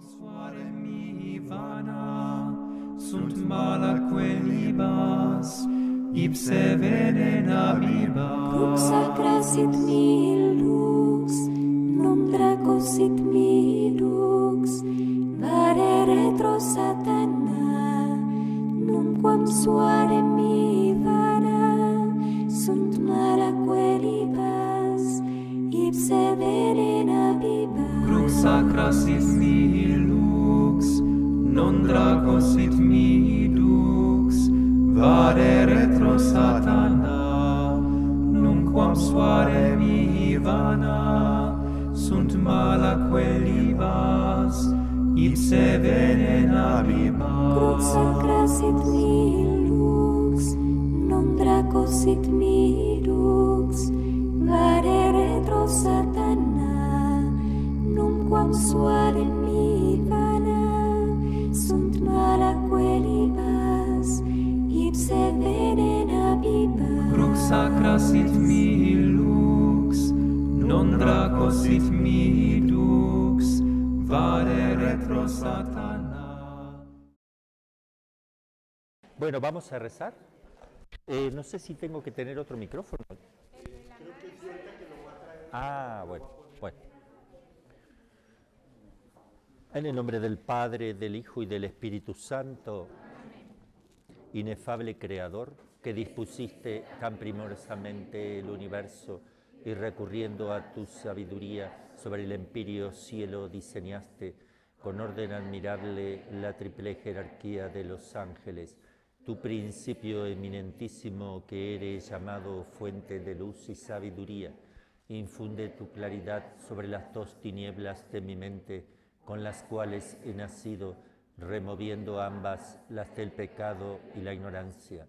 Suare mihi vana, sunt malaque libas, ipse venena viva. Crux sacra sit mihi lux, non draco sit mihi lux, vare retro satana, numquam suare mihi vana, sunt malaque libas, ipse venena viva. Crux sacra sit mihi lux, non draco sit mihi lux, vade retro satana, numquam suare mihi vana, sunt malaque libas, ipse venena viva. Crux sacra sit mihi lux, non draco sit mihi lux, vade retro satana, numquam suade mihi vana, sunt malaque libas, ipse venena viva. Crux sacra sit mihi lux, non draco sit mihi lux, vade retro satana. Bueno, vamos a rezar. No sé si tengo que tener otro micrófono. Bueno. En el nombre del Padre, del Hijo y del Espíritu Santo, inefable Creador, que dispusiste tan primorosamente el universo y recurriendo a tu sabiduría sobre el empíreo cielo diseñaste con orden admirable la triple jerarquía de los ángeles, tu principio eminentísimo que eres llamado fuente de luz y sabiduría, infunde tu claridad sobre las dos tinieblas de mi mente con las cuales he nacido, removiendo ambas, las del pecado y la ignorancia.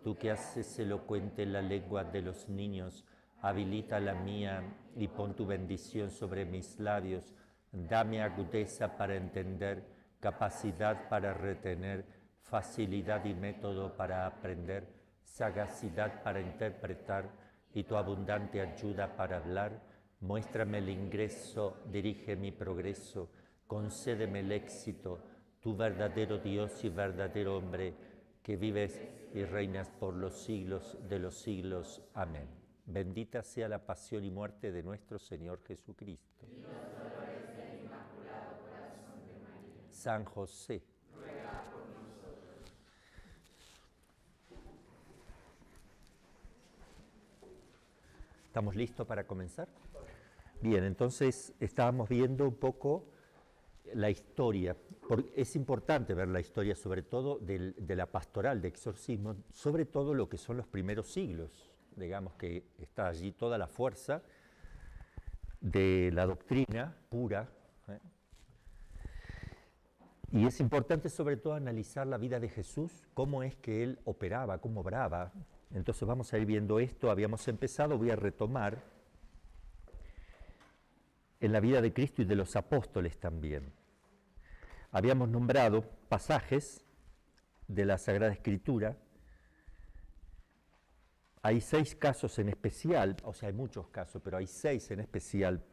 Tú que haces elocuente la lengua de los niños, habilita la mía y pon tu bendición sobre mis labios. Dame agudeza para entender, capacidad para retener, facilidad y método para aprender, sagacidad para interpretar y tu abundante ayuda para hablar. Muéstrame el ingreso, dirige mi progreso, concédeme el éxito, tu verdadero Dios y verdadero hombre, que vives y reinas por los siglos de los siglos. Amén. Bendita sea la pasión y muerte de nuestro Señor Jesucristo. Y los dolores del Inmaculado Corazón de María. San José, ruega por nosotros. ¿Estamos listos para comenzar? Bien, entonces estábamos viendo un poco la historia. Es importante ver la historia, sobre todo de la pastoral de exorcismo, sobre todo lo que son los primeros siglos. Digamos que está allí toda la fuerza de la doctrina pura. Y es importante sobre todo analizar la vida de Jesús, cómo es que él operaba, cómo obraba. Entonces vamos a ir viendo esto. Habíamos empezado, voy a retomar en la vida de Cristo y de los apóstoles también. Habíamos nombrado pasajes de la Sagrada Escritura. Hay 6 casos en especial, o sea, hay muchos casos, pero hay 6 en especial,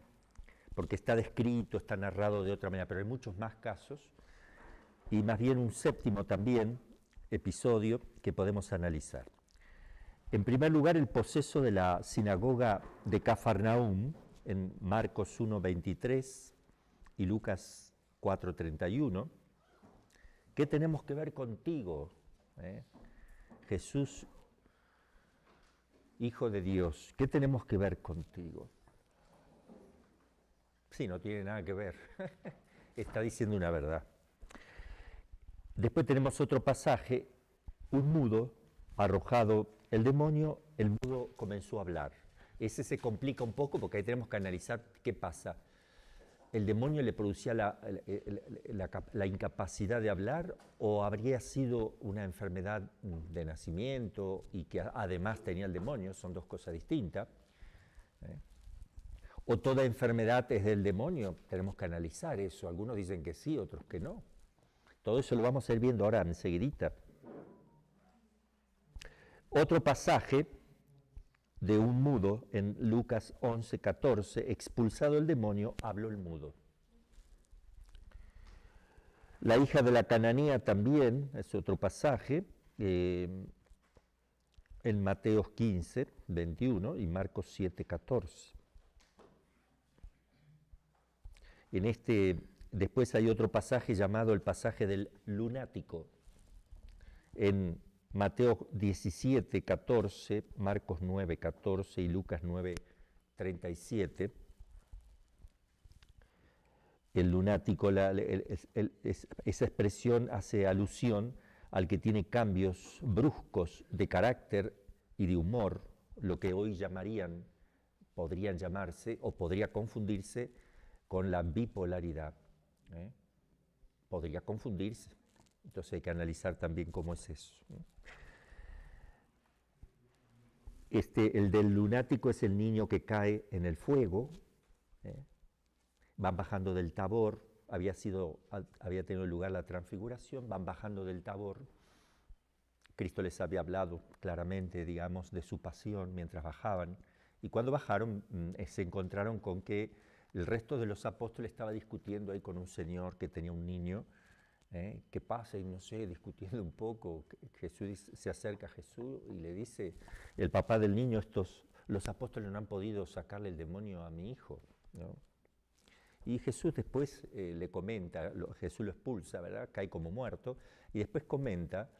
porque está descrito, está narrado de otra manera, pero hay muchos más casos, y más bien un 7º también episodio que podemos analizar. En primer lugar, el poseso de la sinagoga de Cafarnaúm, en Marcos 1:23 y Lucas 4:31. ¿Qué tenemos que ver contigo, Jesús, Hijo de Dios? ¿Qué tenemos que ver contigo? Sí, no tiene nada que ver. Está diciendo una verdad. Después tenemos otro pasaje, un mudo, arrojado el demonio, el mudo comenzó a hablar. Ese se complica un poco porque ahí tenemos que analizar qué pasa. ¿El demonio le producía la incapacidad de hablar o habría sido una enfermedad de nacimiento y que además tenía el demonio? Son dos cosas distintas. ¿O toda enfermedad es del demonio? Tenemos que analizar eso. Algunos dicen que sí, otros que no. Todo eso lo vamos a ir viendo ahora enseguidita. Otro pasaje de un mudo en Lucas 11:14, expulsado el demonio, habló el mudo. La hija de la cananea también, es otro pasaje, en Mateo 15, 21 y Marcos 7, 14. Después hay otro pasaje llamado el pasaje del lunático, en Mateo 17, 14, Marcos 9, 14 y Lucas 9, 37. El lunático, esa expresión hace alusión al que tiene cambios bruscos de carácter y de humor, lo que hoy podrían llamarse o podría confundirse con la bipolaridad. Podría confundirse. Entonces hay que analizar también cómo es eso. El del lunático es el niño que cae en el fuego. Van bajando del Tabor, había tenido lugar la transfiguración, van bajando del Tabor. Cristo les había hablado claramente, digamos, de su pasión mientras bajaban. Y cuando bajaron, se encontraron con que el resto de los apóstoles estaba discutiendo ahí con un señor que tenía un niño. ¿Qué pasa? Y no sé, discutiendo un poco. Jesús se acerca a Jesús y le dice, el papá del niño, los apóstoles no han podido sacarle el demonio a mi hijo, ¿no? Y Jesús después le comenta, Jesús lo expulsa, ¿verdad? Cae como muerto, y después comenta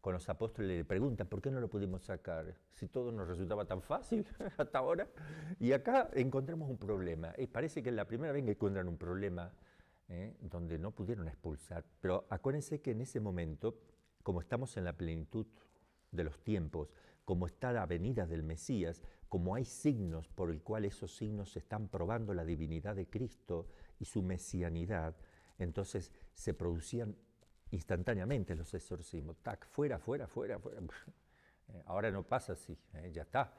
con los apóstoles, le preguntan, ¿por qué no lo pudimos sacar? Si todo nos resultaba tan fácil hasta ahora. Y acá encontramos un problema. Parece que es la primera vez que encuentran un problema donde no pudieron expulsar. Pero acuérdense que en ese momento, como estamos en la plenitud de los tiempos, como está la venida del Mesías, como hay signos por el cual esos signos están probando la divinidad de Cristo y su mesianidad, entonces se producían instantáneamente los exorcismos. ¡Tac! Fuera, fuera, fuera, fuera. Ahora no pasa así, ya está.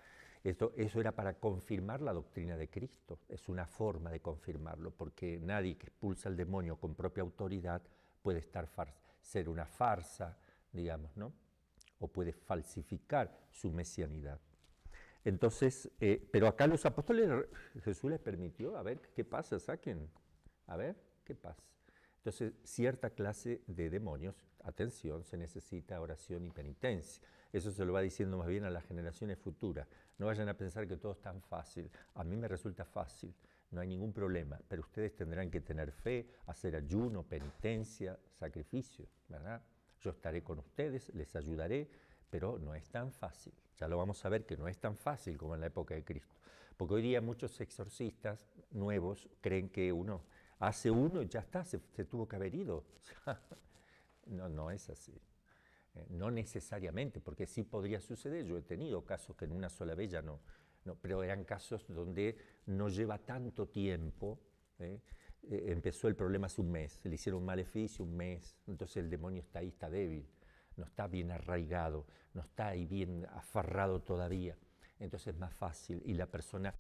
Eso era para confirmar la doctrina de Cristo, es una forma de confirmarlo, porque nadie que expulsa al demonio con propia autoridad puede ser una farsa, digamos, ¿no? O puede falsificar su mesianidad. Entonces, pero acá los apóstoles, Jesús les permitió, a ver, ¿qué pasa? Saquen, a ver, ¿qué pasa? Entonces, cierta clase de demonios, atención, se necesita oración y penitencia. Eso se lo va diciendo más bien a las generaciones futuras. No vayan a pensar que todo es tan fácil. A mí me resulta fácil, no hay ningún problema, pero ustedes tendrán que tener fe, hacer ayuno, penitencia, sacrificio, ¿verdad? Yo estaré con ustedes, les ayudaré, pero no es tan fácil. Ya lo vamos a ver que no es tan fácil como en la época de Cristo. Porque hoy día muchos exorcistas nuevos creen que uno hace uno y ya está, se tuvo que haber ido. No es así. No necesariamente, porque sí podría suceder. Yo he tenido casos que en una sola vez ya no, pero eran casos donde no lleva tanto tiempo. Empezó el problema hace un mes, le hicieron un maleficio un mes, entonces el demonio está ahí, está débil, no está bien arraigado, no está ahí bien aferrado todavía. Entonces es más fácil y la persona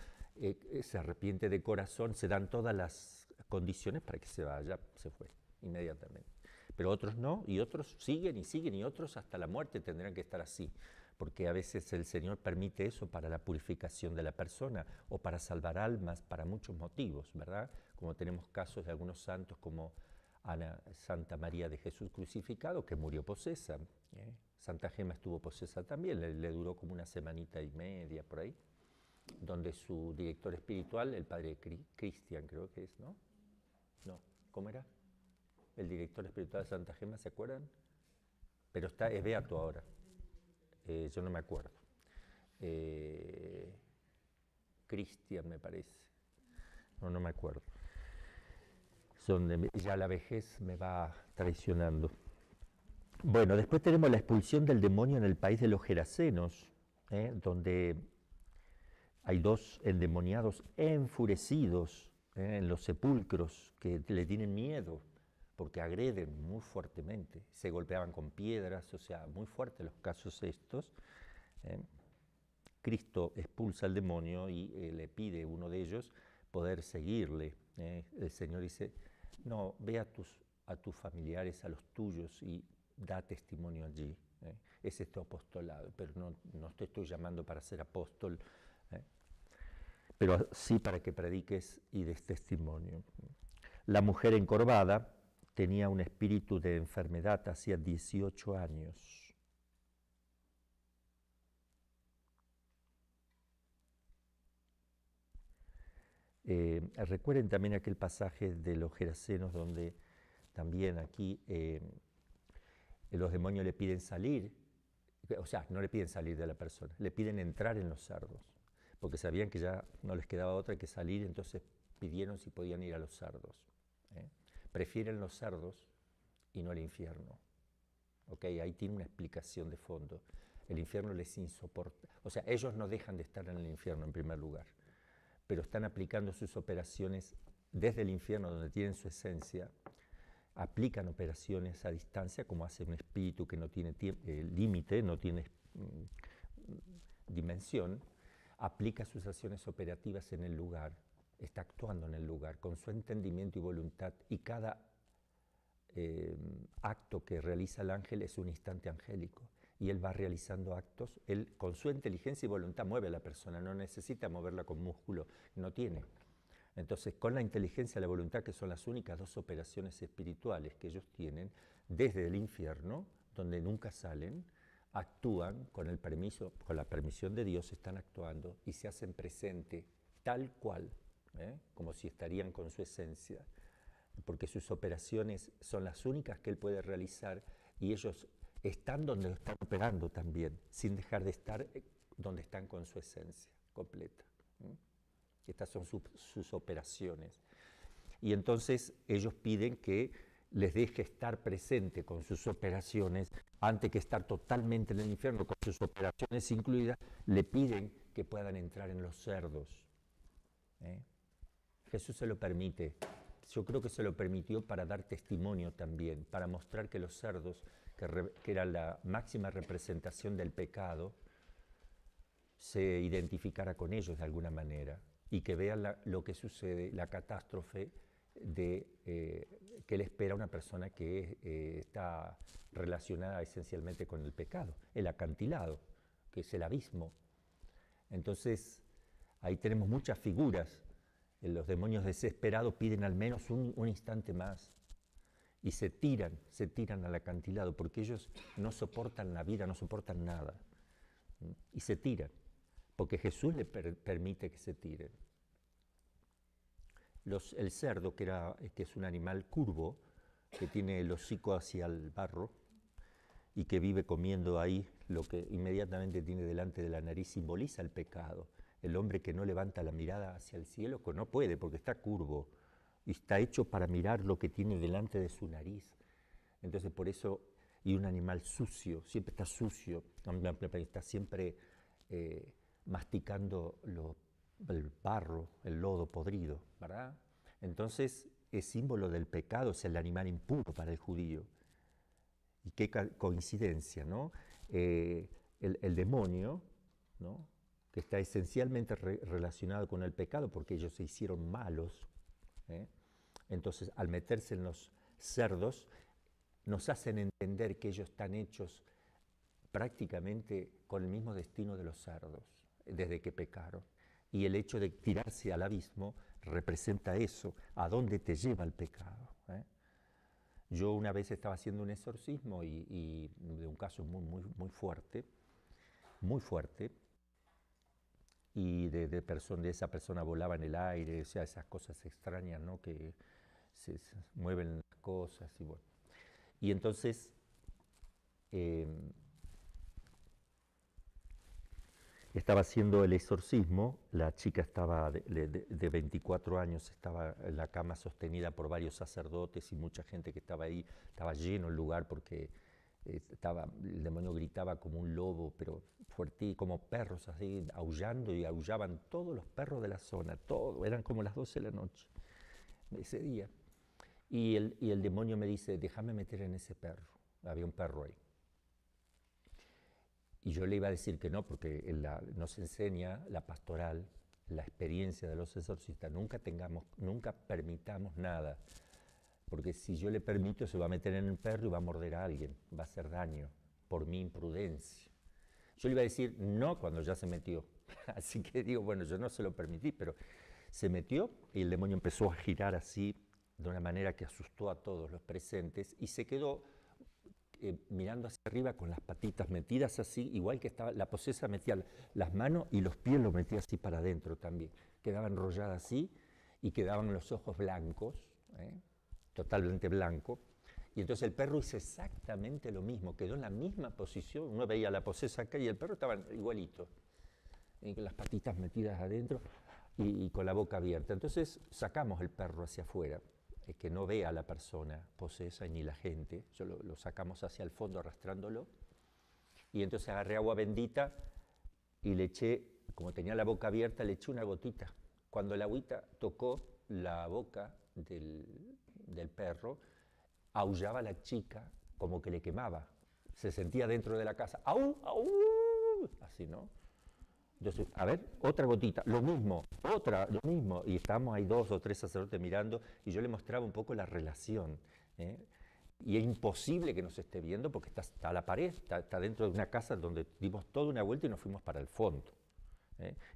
se arrepiente de corazón, se dan todas las condiciones para que se vaya, se fue inmediatamente. Pero otros no, y otros siguen, y otros hasta la muerte tendrán que estar así, porque a veces el Señor permite eso para la purificación de la persona o para salvar almas, para muchos motivos, ¿verdad? Como tenemos casos de algunos santos como Santa María de Jesús crucificado, que murió posesa. Santa Gema estuvo posesa también, le duró como una semanita y media por ahí, donde su director espiritual, el padre Cristian, creo que es, ¿no? No, ¿cómo era? El director espiritual de Santa Gema, ¿se acuerdan? Pero es beato ahora. Yo no me acuerdo. Cristian, me parece. No me acuerdo. Ya la vejez me va traicionando. Bueno, después tenemos la expulsión del demonio en el país de los Gerasenos, donde hay 2 endemoniados enfurecidos en los sepulcros que le tienen miedo porque agreden muy fuertemente, se golpeaban con piedras, o sea, muy fuertes los casos estos. Cristo expulsa al demonio y le pide a uno de ellos poder seguirle. El Señor dice, no, ve a tus familiares, a los tuyos y da testimonio allí. Es tu apostolado, pero no te estoy llamando para ser apóstol, pero sí para que prediques y des testimonio. La mujer encorvada, tenía un espíritu de enfermedad hacía 18 años. Recuerden también aquel pasaje de los Gerasenos donde también aquí los demonios le piden salir, o sea, no le piden salir de la persona, le piden entrar en los cerdos, porque sabían que ya no les quedaba otra que salir, entonces pidieron si podían ir a los cerdos. Prefieren los cerdos y no el infierno. ¿Okay? Ahí tiene una explicación de fondo. El infierno les insoporta, o sea, ellos no dejan de estar en el infierno en primer lugar, pero están aplicando sus operaciones desde el infierno, donde tienen su esencia, aplican operaciones a distancia, como hace un espíritu que no tiene límite, no tiene dimensión, aplica sus acciones operativas en el lugar, está actuando en el lugar, con su entendimiento y voluntad, y cada acto que realiza el ángel es un instante angélico. Y él va realizando actos, él con su inteligencia y voluntad mueve a la persona, no necesita moverla con músculo, no tiene. Entonces, con la inteligencia y la voluntad, que son las únicas dos operaciones espirituales que ellos tienen, desde el infierno, donde nunca salen, actúan con el permiso, con la permisión de Dios, están actuando y se hacen presente tal cual, como si estarían con su esencia, porque sus operaciones son las únicas que él puede realizar y ellos están donde están operando también, sin dejar de estar donde están con su esencia completa. Estas son sus operaciones. Y entonces ellos piden que les deje estar presente con sus operaciones, antes que estar totalmente en el infierno con sus operaciones incluidas, le piden que puedan entrar en los cerdos. Jesús se lo permite. Yo creo que se lo permitió para dar testimonio también, para mostrar que los cerdos, que era la máxima representación del pecado, se identificara con ellos de alguna manera y que vean lo que sucede, la catástrofe de que le espera a una persona que está relacionada esencialmente con el pecado, el acantilado, que es el abismo. Entonces, ahí tenemos muchas figuras. Los demonios desesperados piden al menos un instante más y se tiran al acantilado porque ellos no soportan la vida, no soportan nada. Y se tiran, porque Jesús les permite que se tiren. El cerdo, que es un animal curvo, que tiene el hocico hacia el barro y que vive comiendo ahí, lo que inmediatamente tiene delante de la nariz simboliza el pecado. El hombre que no levanta la mirada hacia el cielo, que no puede porque está curvo y está hecho para mirar lo que tiene delante de su nariz. Entonces por eso, y un animal sucio, siempre está sucio, está siempre masticando el barro, el lodo podrido, ¿verdad? Entonces es símbolo del pecado, es el animal impuro para el judío. Y qué coincidencia, ¿no? El demonio, ¿no?, que está esencialmente relacionado con el pecado porque ellos se hicieron malos, entonces al meterse en los cerdos nos hacen entender que ellos están hechos prácticamente con el mismo destino de los cerdos desde que pecaron, y el hecho de tirarse al abismo representa eso, a dónde te lleva el pecado. Yo una vez estaba haciendo un exorcismo y de un caso muy fuerte, y de esa persona volaba en el aire, o sea, esas cosas extrañas, ¿no?, que se mueven las cosas y bueno. Y entonces estaba haciendo el exorcismo, la chica estaba de 24 años, estaba en la cama sostenida por varios sacerdotes y mucha gente que estaba ahí, estaba lleno el lugar porque el demonio gritaba como un lobo, pero fuerte, como perros así, aullando, y aullaban todos los perros de la zona, eran como las 12 de la noche, ese día. Y el demonio me dice, déjame meter en ese perro, había un perro ahí. Y yo le iba a decir que no, porque nos enseña la pastoral, la experiencia de los exorcistas, nunca permitamos nada, porque si yo le permito se va a meter en el perro y va a morder a alguien, va a hacer daño por mi imprudencia. Yo le iba a decir no cuando ya se metió, así que digo, bueno, yo no se lo permití, pero se metió y el demonio empezó a girar así de una manera que asustó a todos los presentes y se quedó mirando hacia arriba con las patitas metidas así, igual que estaba, la posesa metía las manos y los pies los metía así para adentro también, quedaba enrollada así y quedaban los ojos blancos, totalmente blanco, y entonces el perro hizo exactamente lo mismo, quedó en la misma posición, uno veía la posesa acá y el perro estaba igualito, con las patitas metidas adentro y con la boca abierta. Entonces sacamos el perro hacia afuera, que no vea a la persona posesa ni la gente, lo sacamos hacia el fondo arrastrándolo, y entonces agarré agua bendita y le eché, como tenía la boca abierta, le eché una gotita. Cuando la agüita tocó la boca del perro, aullaba la chica como que le quemaba, se sentía dentro de la casa, ¡au, au! Así, ¿no? Entonces, a ver, otra gotita, lo mismo, lo mismo. Y estábamos ahí 2 o 3 sacerdotes mirando y yo le mostraba un poco la relación. Y es imposible que nos esté viendo porque está a la pared, está dentro de una casa donde dimos toda una vuelta y nos fuimos para el fondo.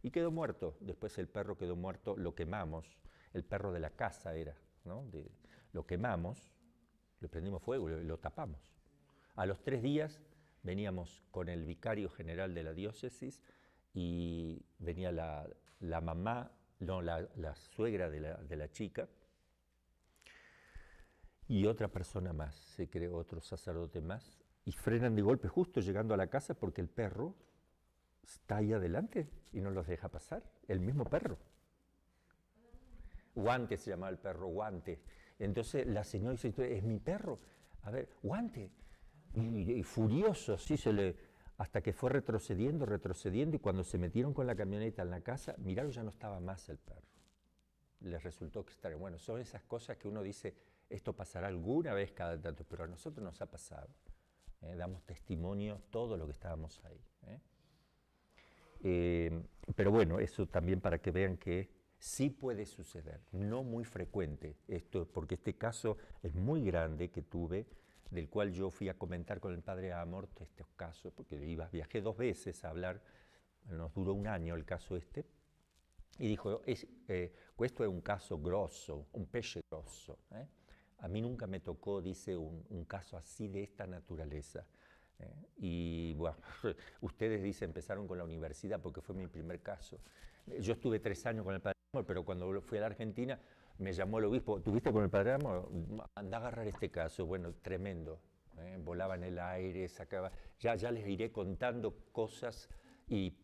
Y quedó muerto, después el perro quedó muerto, lo quemamos, el perro de la casa era, ¿no? Lo quemamos, le prendimos fuego y lo tapamos. A los 3 días veníamos con el vicario general de la diócesis y venía la mamá, no, la suegra de la chica y otra persona más, se creó otro sacerdote más, y frenan de golpe justo llegando a la casa porque el perro está ahí adelante y no los deja pasar, el mismo perro. Guante se llamaba el perro, Guante. Entonces la señora dice, es mi perro, a ver, Guante. Y furioso, sí, hasta que fue retrocediendo, y cuando se metieron con la camioneta en la casa, miraron, ya no estaba más el perro. Les resultó extraño. Bueno, son esas cosas que uno dice, esto pasará alguna vez cada tanto, pero a nosotros nos ha pasado. Damos testimonio todo lo que estábamos ahí. Pero bueno, eso también para que vean que sí puede suceder, no muy frecuente, esto, porque este caso es muy grande que tuve, del cual yo fui a comentar con el padre Amort estos casos, porque viajé 2 veces a hablar, nos duró 1 año el caso este, y dijo, esto es un caso grosso, un pece grosso. A mí nunca me tocó, dice, un caso así de esta naturaleza. Y bueno, ustedes, dice, empezaron con la universidad porque fue mi primer caso. Yo estuve 3 años con el padre Amort, pero cuando fui a la Argentina, me llamó el obispo, ¿tuviste con el padre Amort? Anda a agarrar este caso. Bueno, tremendo. Volaba en el aire, sacaba... Ya les iré contando cosas y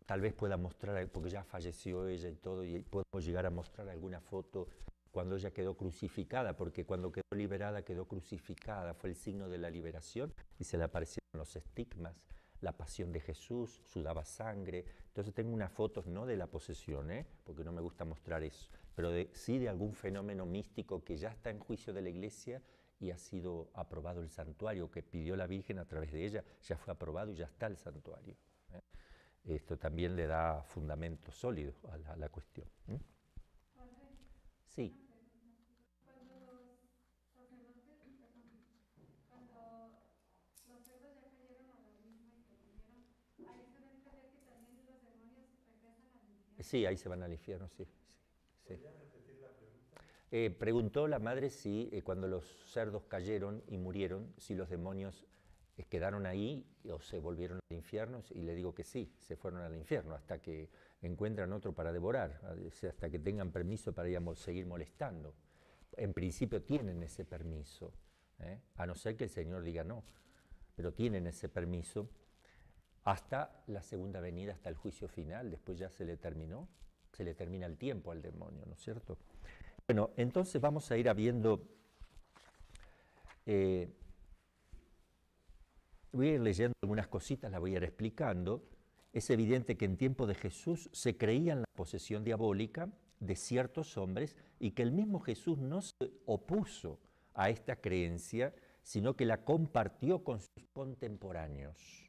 tal vez pueda mostrar, porque ya falleció ella y todo, y podemos llegar a mostrar alguna foto cuando ella quedó crucificada, porque cuando quedó liberada quedó crucificada, fue el signo de la liberación y se le aparecieron los estigmas, la pasión de Jesús, sudaba sangre. Entonces tengo unas fotos, no de la posesión, porque no me gusta mostrar eso, pero sí de algún fenómeno místico que ya está en juicio de la Iglesia y ha sido aprobado el santuario que pidió la Virgen a través de ella, ya fue aprobado y ya está el santuario. Esto también le da fundamento sólido a la cuestión. Sí. Sí, ahí se van al infierno, sí. ¿Podrías repetir la pregunta? Preguntó la madre si cuando los cerdos cayeron y murieron, si los demonios quedaron ahí o se volvieron al infierno, y le digo que sí, se fueron al infierno hasta que encuentran otro para devorar, hasta que tengan permiso para ir a seguir molestando. En principio tienen ese permiso, a no ser que el Señor diga no, pero tienen ese permiso hasta la segunda venida, hasta el juicio final, después ya se le termina el tiempo al demonio, ¿no es cierto? Bueno, entonces vamos a ir viendo, voy a ir leyendo algunas cositas, las voy a ir explicando. Es evidente que en tiempo de Jesús se creía en la posesión diabólica de ciertos hombres y que el mismo Jesús no se opuso a esta creencia, sino que la compartió con sus contemporáneos.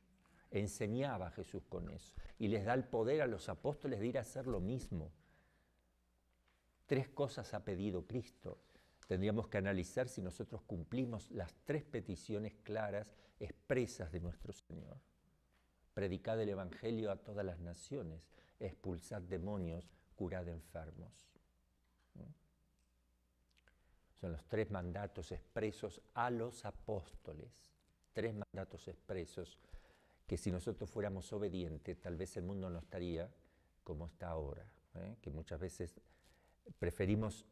Enseñaba a Jesús con eso y les da el poder a los apóstoles de ir a hacer lo mismo. 3 cosas ha pedido Cristo. Tendríamos que analizar si nosotros cumplimos las 3 peticiones claras expresas de nuestro Señor. Predicad el Evangelio a todas las naciones, expulsad demonios, curad enfermos. Son los 3 mandatos expresos a los apóstoles. 3 mandatos expresos que si nosotros fuéramos obedientes, tal vez el mundo no estaría como está ahora, que muchas veces preferimos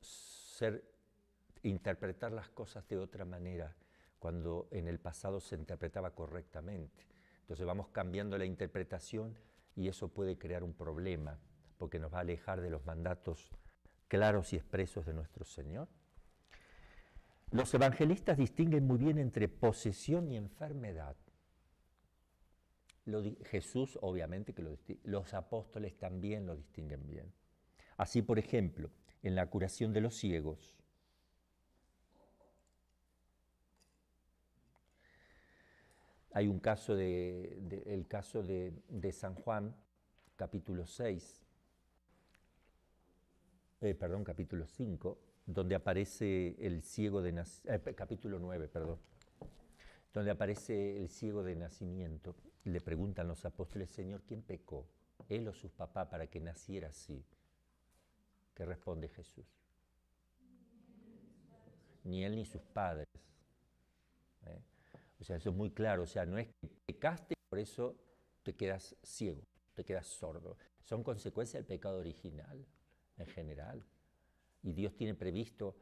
interpretar las cosas de otra manera cuando en el pasado se interpretaba correctamente. Entonces vamos cambiando la interpretación y eso puede crear un problema, porque nos va a alejar de los mandatos claros y expresos de nuestro Señor. Los evangelistas distinguen muy bien entre posesión y enfermedad. Jesús, obviamente, que los apóstoles también lo distinguen bien. Así, por ejemplo, en la curación de los ciegos, hay un caso el caso de San Juan, capítulo 6, capítulo 5, donde aparece el ciego de capítulo 9, donde aparece el ciego de nacimiento. Le preguntan los apóstoles, Señor, ¿quién pecó? ¿Él o sus papás para que naciera así? ¿Qué responde Jesús? Ni él ni sus padres. O sea, eso es muy claro. O sea, no es que pecaste y por eso te quedas ciego, te quedas sordo. Son consecuencias del pecado original, en general. Y Dios tiene previsto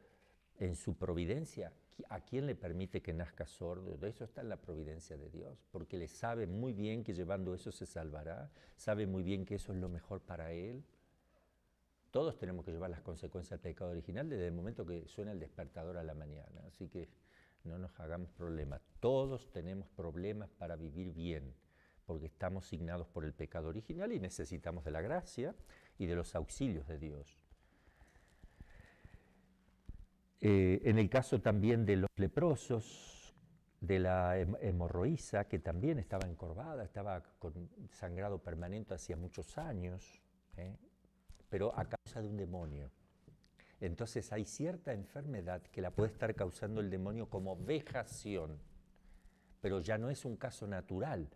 en su providencia a quién le permite que nazca sordo. De eso está en la providencia de Dios, porque le sabe muy bien que llevando eso se salvará, sabe muy bien que eso es lo mejor para él. Todos tenemos que llevar las consecuencias del pecado original desde el momento que suena el despertador a la mañana, así que no nos hagamos problemas. Todos tenemos problemas para vivir bien, porque estamos signados por el pecado original y necesitamos de la gracia y de los auxilios de Dios. En el caso también de los leprosos, de la hemorroísa, que también estaba encorvada, estaba con sangrado permanente hacía muchos años, pero a causa de un demonio. Entonces hay cierta enfermedad que la puede estar causando el demonio como vejación, pero ya no es un caso natural,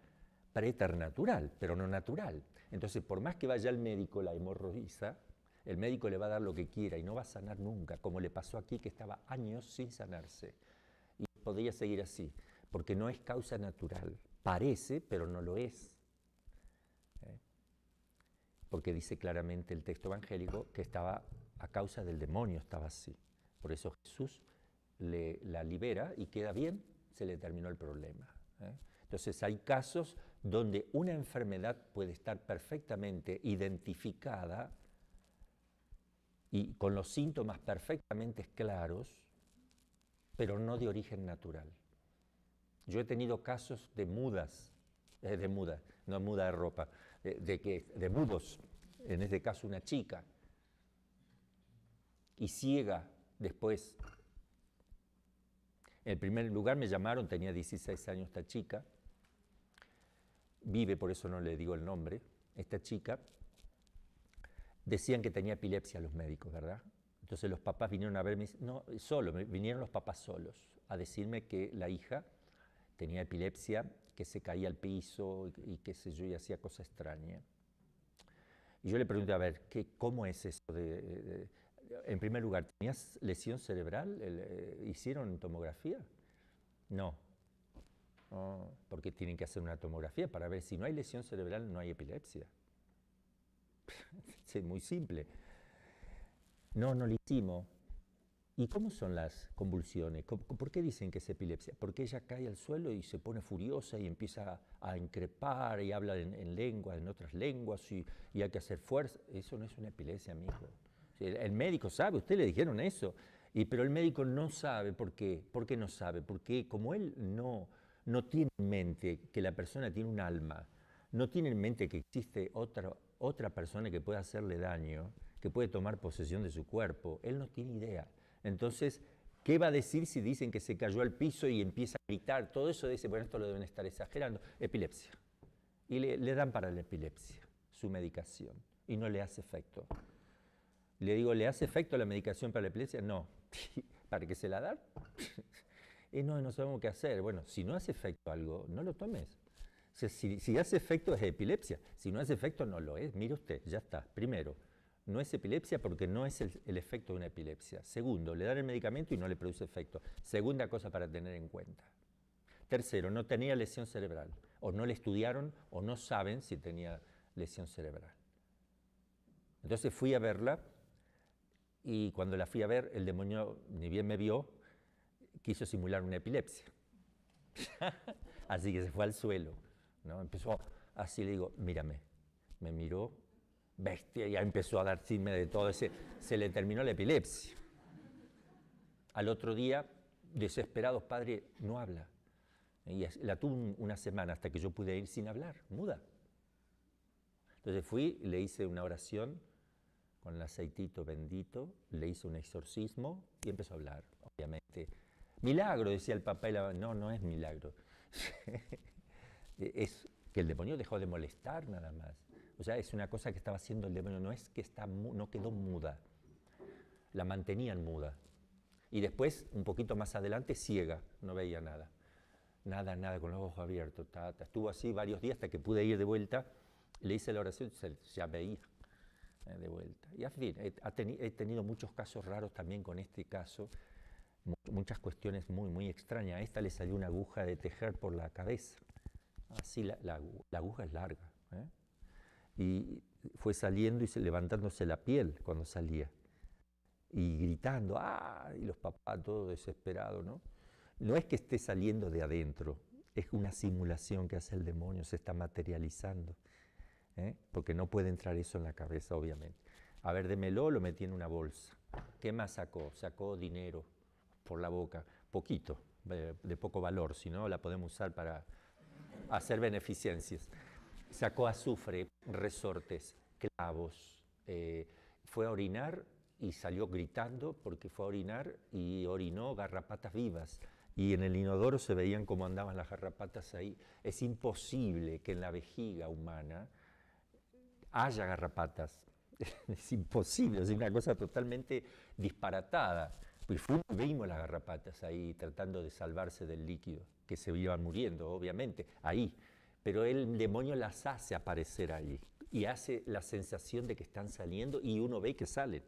preternatural, pero no natural. Entonces, por más que vaya al médico la hemorroísa, el médico le va a dar lo que quiera y no va a sanar nunca, como le pasó aquí, que estaba años sin sanarse. Y podría seguir así, porque no es causa natural. Parece, pero no lo es. Porque dice claramente el texto evangélico que estaba a causa del demonio, estaba así. Por eso Jesús la libera y queda bien, se le terminó el problema. Entonces hay casos donde una enfermedad puede estar perfectamente identificada y con los síntomas perfectamente claros, pero no de origen natural. Yo he tenido casos de mudas, no muda de ropa, de mudos, en este caso una chica, y ciega después. En primer lugar me llamaron, tenía 16 años esta chica, vive, por eso no le digo el nombre, esta chica. Decían que tenía epilepsia los médicos, ¿verdad? Entonces los papás vinieron a verme, vinieron los papás solos a decirme que la hija tenía epilepsia, que se caía al piso y qué sé yo, y hacía cosas extrañas. Y yo le pregunté, a ver, ¿cómo es eso? En primer lugar, ¿tenías lesión cerebral? ¿Hicieron tomografía? No. Porque tienen que hacer una tomografía para ver si no hay lesión cerebral, no hay epilepsia. Es muy simple. No lo hicimos. ¿Y cómo son las convulsiones? ¿Por qué dicen que es epilepsia? Porque ella cae al suelo y se pone furiosa y empieza a increpar y habla en lenguas, en otras lenguas y hay que hacer fuerza. Eso no es una epilepsia, amigo. El médico sabe, usted le dijeron eso, pero el médico no sabe. ¿Por qué? ¿Por qué no sabe? Porque como él no tiene en mente que la persona tiene un alma, no tiene en mente que existe otra persona que puede hacerle daño, que puede tomar posesión de su cuerpo, él no tiene idea. Entonces, ¿qué va a decir si dicen que se cayó al piso y empieza a gritar? Todo eso dice, bueno, esto lo deben estar exagerando. Epilepsia. Y le dan para la epilepsia su medicación y no le hace efecto. Le digo, ¿le hace efecto la medicación para la epilepsia? No. ¿Para qué se la dan? No sabemos qué hacer. Bueno, si no hace efecto algo, no lo tomes. O sea, si hace efecto es epilepsia. Si no hace efecto, no lo es. Mire usted, ya está. Primero, no es epilepsia porque no es el efecto de una epilepsia. Segundo, le dan el medicamento y no le produce efecto. Segunda cosa para tener en cuenta. Tercero, no tenía lesión cerebral. O no le estudiaron o no saben si tenía lesión cerebral. Entonces fui a verla y cuando la fui a ver, el demonio ni bien me vio, quiso simular una epilepsia. Así que se fue al suelo, ¿no? Empezó así, le digo, mírame. Me miró, bestia, ya empezó a decirme de todo, se le terminó la epilepsia. Al otro día, desesperado, padre, no habla. Y la tuve una semana hasta que yo pude ir sin hablar, muda. Entonces fui, le hice una oración con el aceitito bendito, le hice un exorcismo y empezó a hablar, obviamente. Milagro, decía el papá, y no es milagro. Es que el demonio dejó de molestar nada más. O sea, es una cosa que estaba haciendo el demonio, no es que no quedó muda, la mantenían muda. Y después, un poquito más adelante, ciega, no veía nada. Nada, con los ojos abiertos. Estuvo así varios días hasta que pude ir de vuelta, le hice la oración, ya veía de vuelta. Y en fin, he tenido muchos casos raros también con este caso, muchas cuestiones muy extrañas. A esta le salió una aguja de tejer por la cabeza. Así la aguja es larga. Y fue saliendo y levantándose la piel cuando salía. Y gritando, ¡ah! Y los papás todos desesperados, ¿no? No es que esté saliendo de adentro, es una simulación que hace el demonio, se está materializando. Porque no puede entrar eso en la cabeza, obviamente. A ver, démelo, lo metí en una bolsa. ¿Qué más sacó? Sacó dinero por la boca, poquito, de poco valor, si no la podemos usar para hacer beneficencias. Sacó azufre, resortes, clavos, fue a orinar y salió gritando porque fue a orinar y orinó garrapatas vivas. Y en el inodoro se veían cómo andaban las garrapatas ahí. Es imposible que en la vejiga humana haya garrapatas. Es imposible, es una cosa totalmente disparatada. Pues vimos las garrapatas ahí tratando de salvarse del líquido, que se iban muriendo, obviamente, ahí. Pero el demonio las hace aparecer ahí y hace la sensación de que están saliendo y uno ve que salen.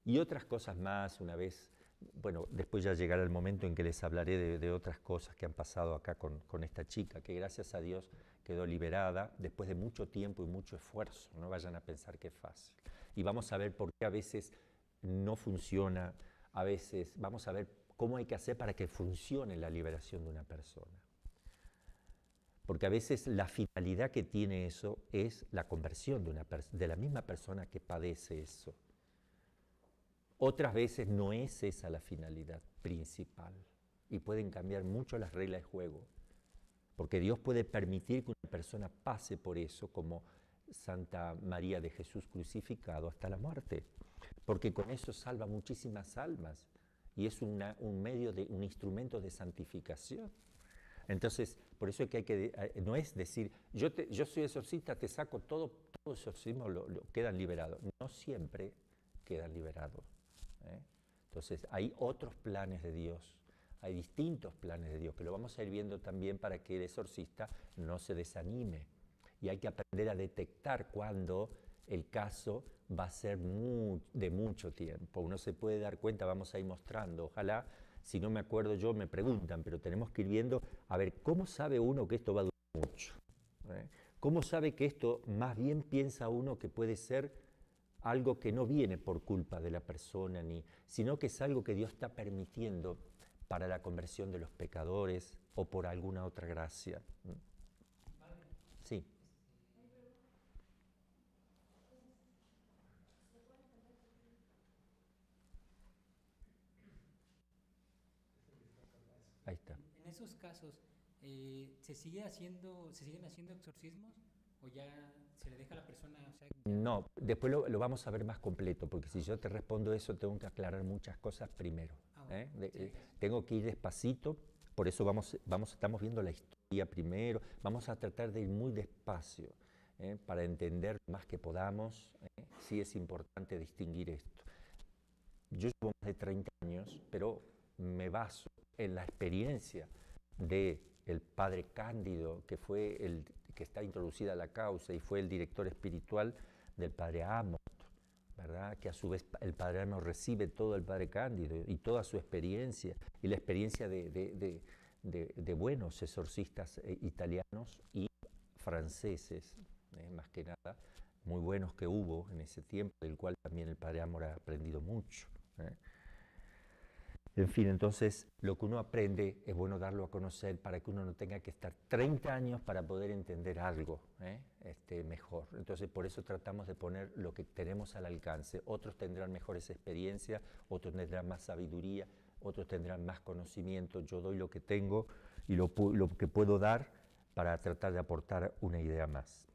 Y otras cosas más, una vez, bueno, después ya llegará el momento en que les hablaré de otras cosas que han pasado acá con esta chica, que gracias a Dios quedó liberada después de mucho tiempo y mucho esfuerzo. No vayan a pensar que es fácil. Y vamos a ver por qué a veces no funciona, a veces vamos a ver cómo hay que hacer para que funcione la liberación de una persona. Porque a veces la finalidad que tiene eso es la conversión de la misma persona que padece eso. Otras veces no es esa la finalidad principal y pueden cambiar mucho las reglas de juego, porque Dios puede permitir que una persona pase por eso, como Santa María de Jesús crucificado hasta la muerte, porque con eso salva muchísimas almas y es un instrumento de santificación. Entonces, por eso es que no es decir, yo soy exorcista, te saco todo exorcismo, quedan liberados. No siempre quedan liberados. Entonces, hay otros planes de Dios, hay distintos planes de Dios, que lo vamos a ir viendo también para que el exorcista no se desanime. Y hay que aprender a detectar cuando el caso va a ser de mucho tiempo. Uno se puede dar cuenta, vamos a ir mostrando, ojalá. Si no me acuerdo yo, me preguntan, pero tenemos que ir viendo, a ver, ¿cómo sabe uno que esto va a durar mucho? ¿Cómo sabe que esto más bien piensa uno que puede ser algo que no viene por culpa de la persona, sino que es algo que Dios está permitiendo para la conversión de los pecadores o por alguna otra gracia? Sí. Ahí está. En esos casos, ¿se siguen haciendo exorcismos o ya se le deja a la persona? O sea, no, después lo vamos a ver más completo, porque si yo te respondo eso, tengo que aclarar muchas cosas primero. Tengo que ir despacito, por eso estamos viendo la historia primero, vamos a tratar de ir muy despacio, para entender más que podamos. Sí es importante distinguir esto. Yo llevo más de 30 años, pero me baso en la experiencia del padre Cándido, que fue el que está introducida la causa y fue el director espiritual, del padre Amos, ¿verdad? Que a su vez el padre Amos recibe todo el padre Cándido y toda su experiencia, y la experiencia de buenos exorcistas italianos y franceses, más que nada, muy buenos que hubo en ese tiempo, del cual también el padre Amos ha aprendido mucho. En fin, entonces lo que uno aprende es bueno darlo a conocer para que uno no tenga que estar 30 años para poder entender algo mejor. Entonces por eso tratamos de poner lo que tenemos al alcance. Otros tendrán mejores experiencias, otros tendrán más sabiduría, otros tendrán más conocimiento. Yo doy lo que tengo y lo que puedo dar para tratar de aportar una idea más.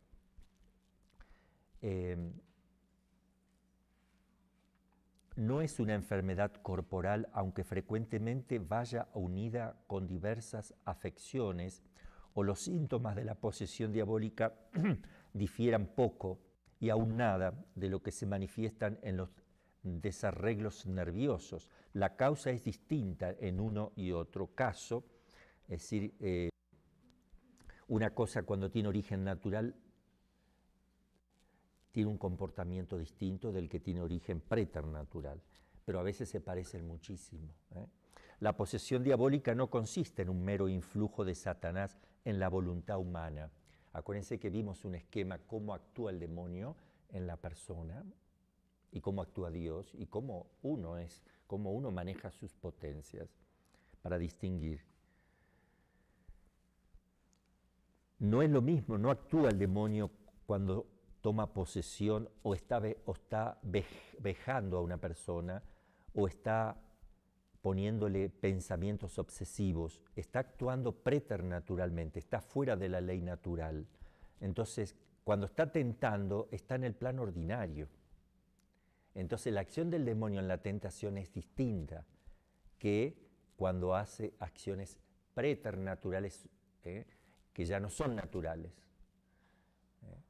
No es una enfermedad corporal, aunque frecuentemente vaya unida con diversas afecciones o los síntomas de la posesión diabólica difieran poco y aún nada de lo que se manifiestan en los desarreglos nerviosos. La causa es distinta en uno y otro caso, es decir, una cosa cuando tiene origen natural tiene un comportamiento distinto del que tiene origen preternatural, pero a veces se parecen muchísimo. La posesión diabólica no consiste en un mero influjo de Satanás en la voluntad humana. Acuérdense que vimos un esquema cómo actúa el demonio en la persona y cómo actúa Dios y cómo uno maneja sus potencias para distinguir. No es lo mismo, no actúa el demonio cuando toma posesión o está vejando a una persona o está poniéndole pensamientos obsesivos, está actuando preternaturalmente, está fuera de la ley natural. Entonces, cuando está tentando, está en el plano ordinario. Entonces, la acción del demonio en la tentación es distinta que cuando hace acciones preternaturales, que ya no son naturales.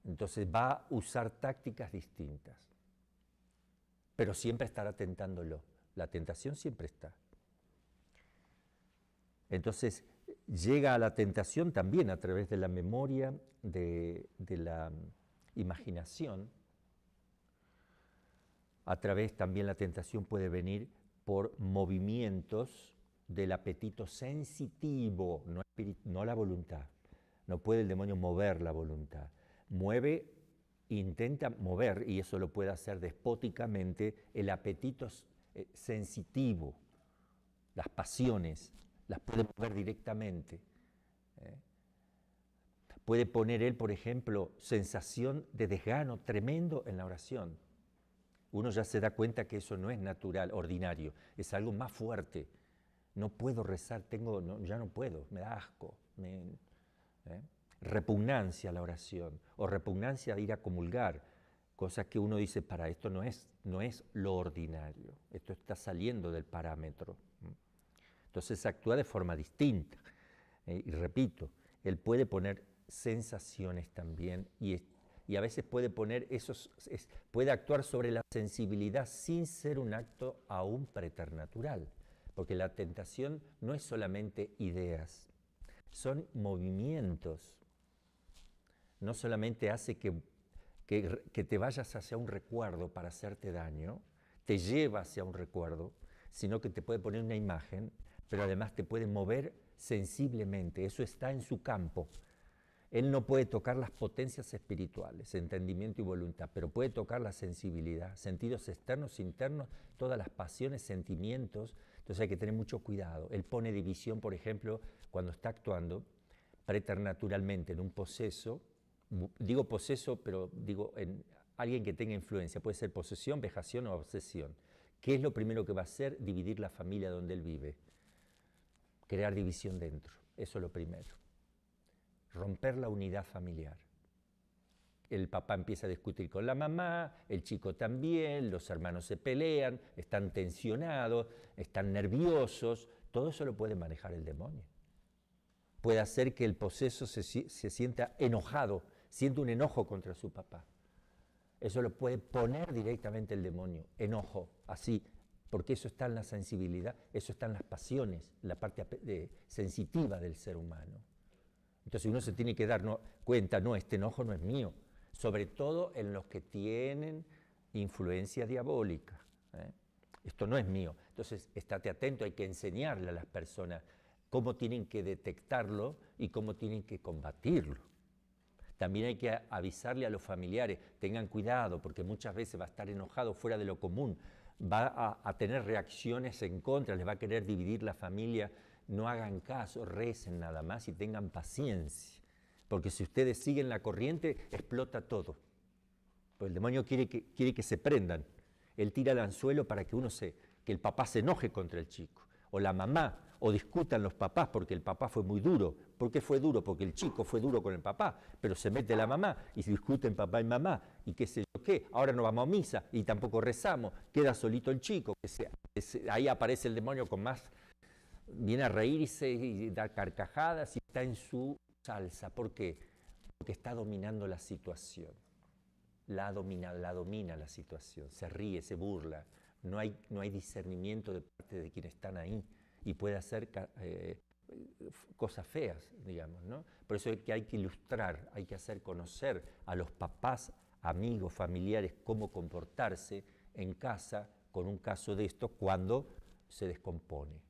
Entonces va a usar tácticas distintas, pero siempre estará tentándolo. La tentación siempre está. Entonces llega a la tentación también a través de la memoria, de la imaginación. A través también la tentación puede venir por movimientos del apetito sensitivo, no la voluntad. No puede el demonio mover la voluntad. Intenta mover, y eso lo puede hacer despóticamente, el apetito sensitivo, las pasiones, las puede mover directamente. Puede poner él, por ejemplo, sensación de desgano tremendo en la oración. Uno ya se da cuenta que eso no es natural, ordinario, es algo más fuerte. No puedo rezar, ya no puedo, me da asco. Repugnancia a la oración o repugnancia de ir a comulgar, cosas que uno dice, esto no es lo ordinario, esto está saliendo del parámetro. Entonces actúa de forma distinta. Y repito, él puede poner sensaciones también y a veces puede poner puede actuar sobre la sensibilidad sin ser un acto aún preternatural, porque la tentación no es solamente ideas, son movimientos. No solamente hace que te vayas hacia un recuerdo para hacerte daño, te lleva hacia un recuerdo, sino que te puede poner una imagen, pero además te puede mover sensiblemente. Eso está en su campo. Él no puede tocar las potencias espirituales, entendimiento y voluntad, pero puede tocar la sensibilidad, sentidos externos, internos, todas las pasiones, sentimientos. Entonces hay que tener mucho cuidado. Él pone división, por ejemplo, cuando está actuando preternaturalmente en un poseso. Digo poseso, pero digo en alguien que tenga influencia. Puede ser posesión, vejación o obsesión. ¿Qué es lo primero que va a hacer? Dividir la familia donde él vive. Crear división dentro. Eso es lo primero. Romper la unidad familiar. El papá empieza a discutir con la mamá, el chico también, los hermanos se pelean, están tensionados, están nerviosos. Todo eso lo puede manejar el demonio. Puede hacer que el poseso se sienta enojado, siente un enojo contra su papá. Eso lo puede poner directamente el demonio, enojo, así, porque eso está en la sensibilidad, eso está en las pasiones, la parte sensitiva del ser humano. Entonces uno se tiene que dar cuenta, este enojo no es mío, sobre todo en los que tienen influencia diabólica. Esto no es mío. Entonces, estate atento, hay que enseñarle a las personas cómo tienen que detectarlo y cómo tienen que combatirlo. También hay que avisarle a los familiares, tengan cuidado, porque muchas veces va a estar enojado fuera de lo común, va a tener reacciones en contra, les va a querer dividir la familia. No hagan caso, recen nada más y tengan paciencia, porque si ustedes siguen la corriente, explota todo. Pues el demonio quiere que se prendan. Él tira el anzuelo para que que el papá se enoje contra el chico, o la mamá, o discutan los papás porque el papá fue muy duro. ¿Por qué fue duro? Porque el chico fue duro con el papá, pero se mete la mamá y se discuten papá y mamá y qué sé yo qué. Ahora no vamos a misa y tampoco rezamos, queda solito el chico. Ahí aparece el demonio con más, viene a reírse y dar carcajadas y está en su salsa. ¿Por qué? Porque está dominando la situación. La domina la situación, se ríe, se burla. No hay discernimiento de parte de quienes están ahí y puede hacer cosas feas, digamos, ¿no? Por eso es que hay que ilustrar, hay que hacer conocer a los papás, amigos, familiares, cómo comportarse en casa con un caso de esto cuando se descompone,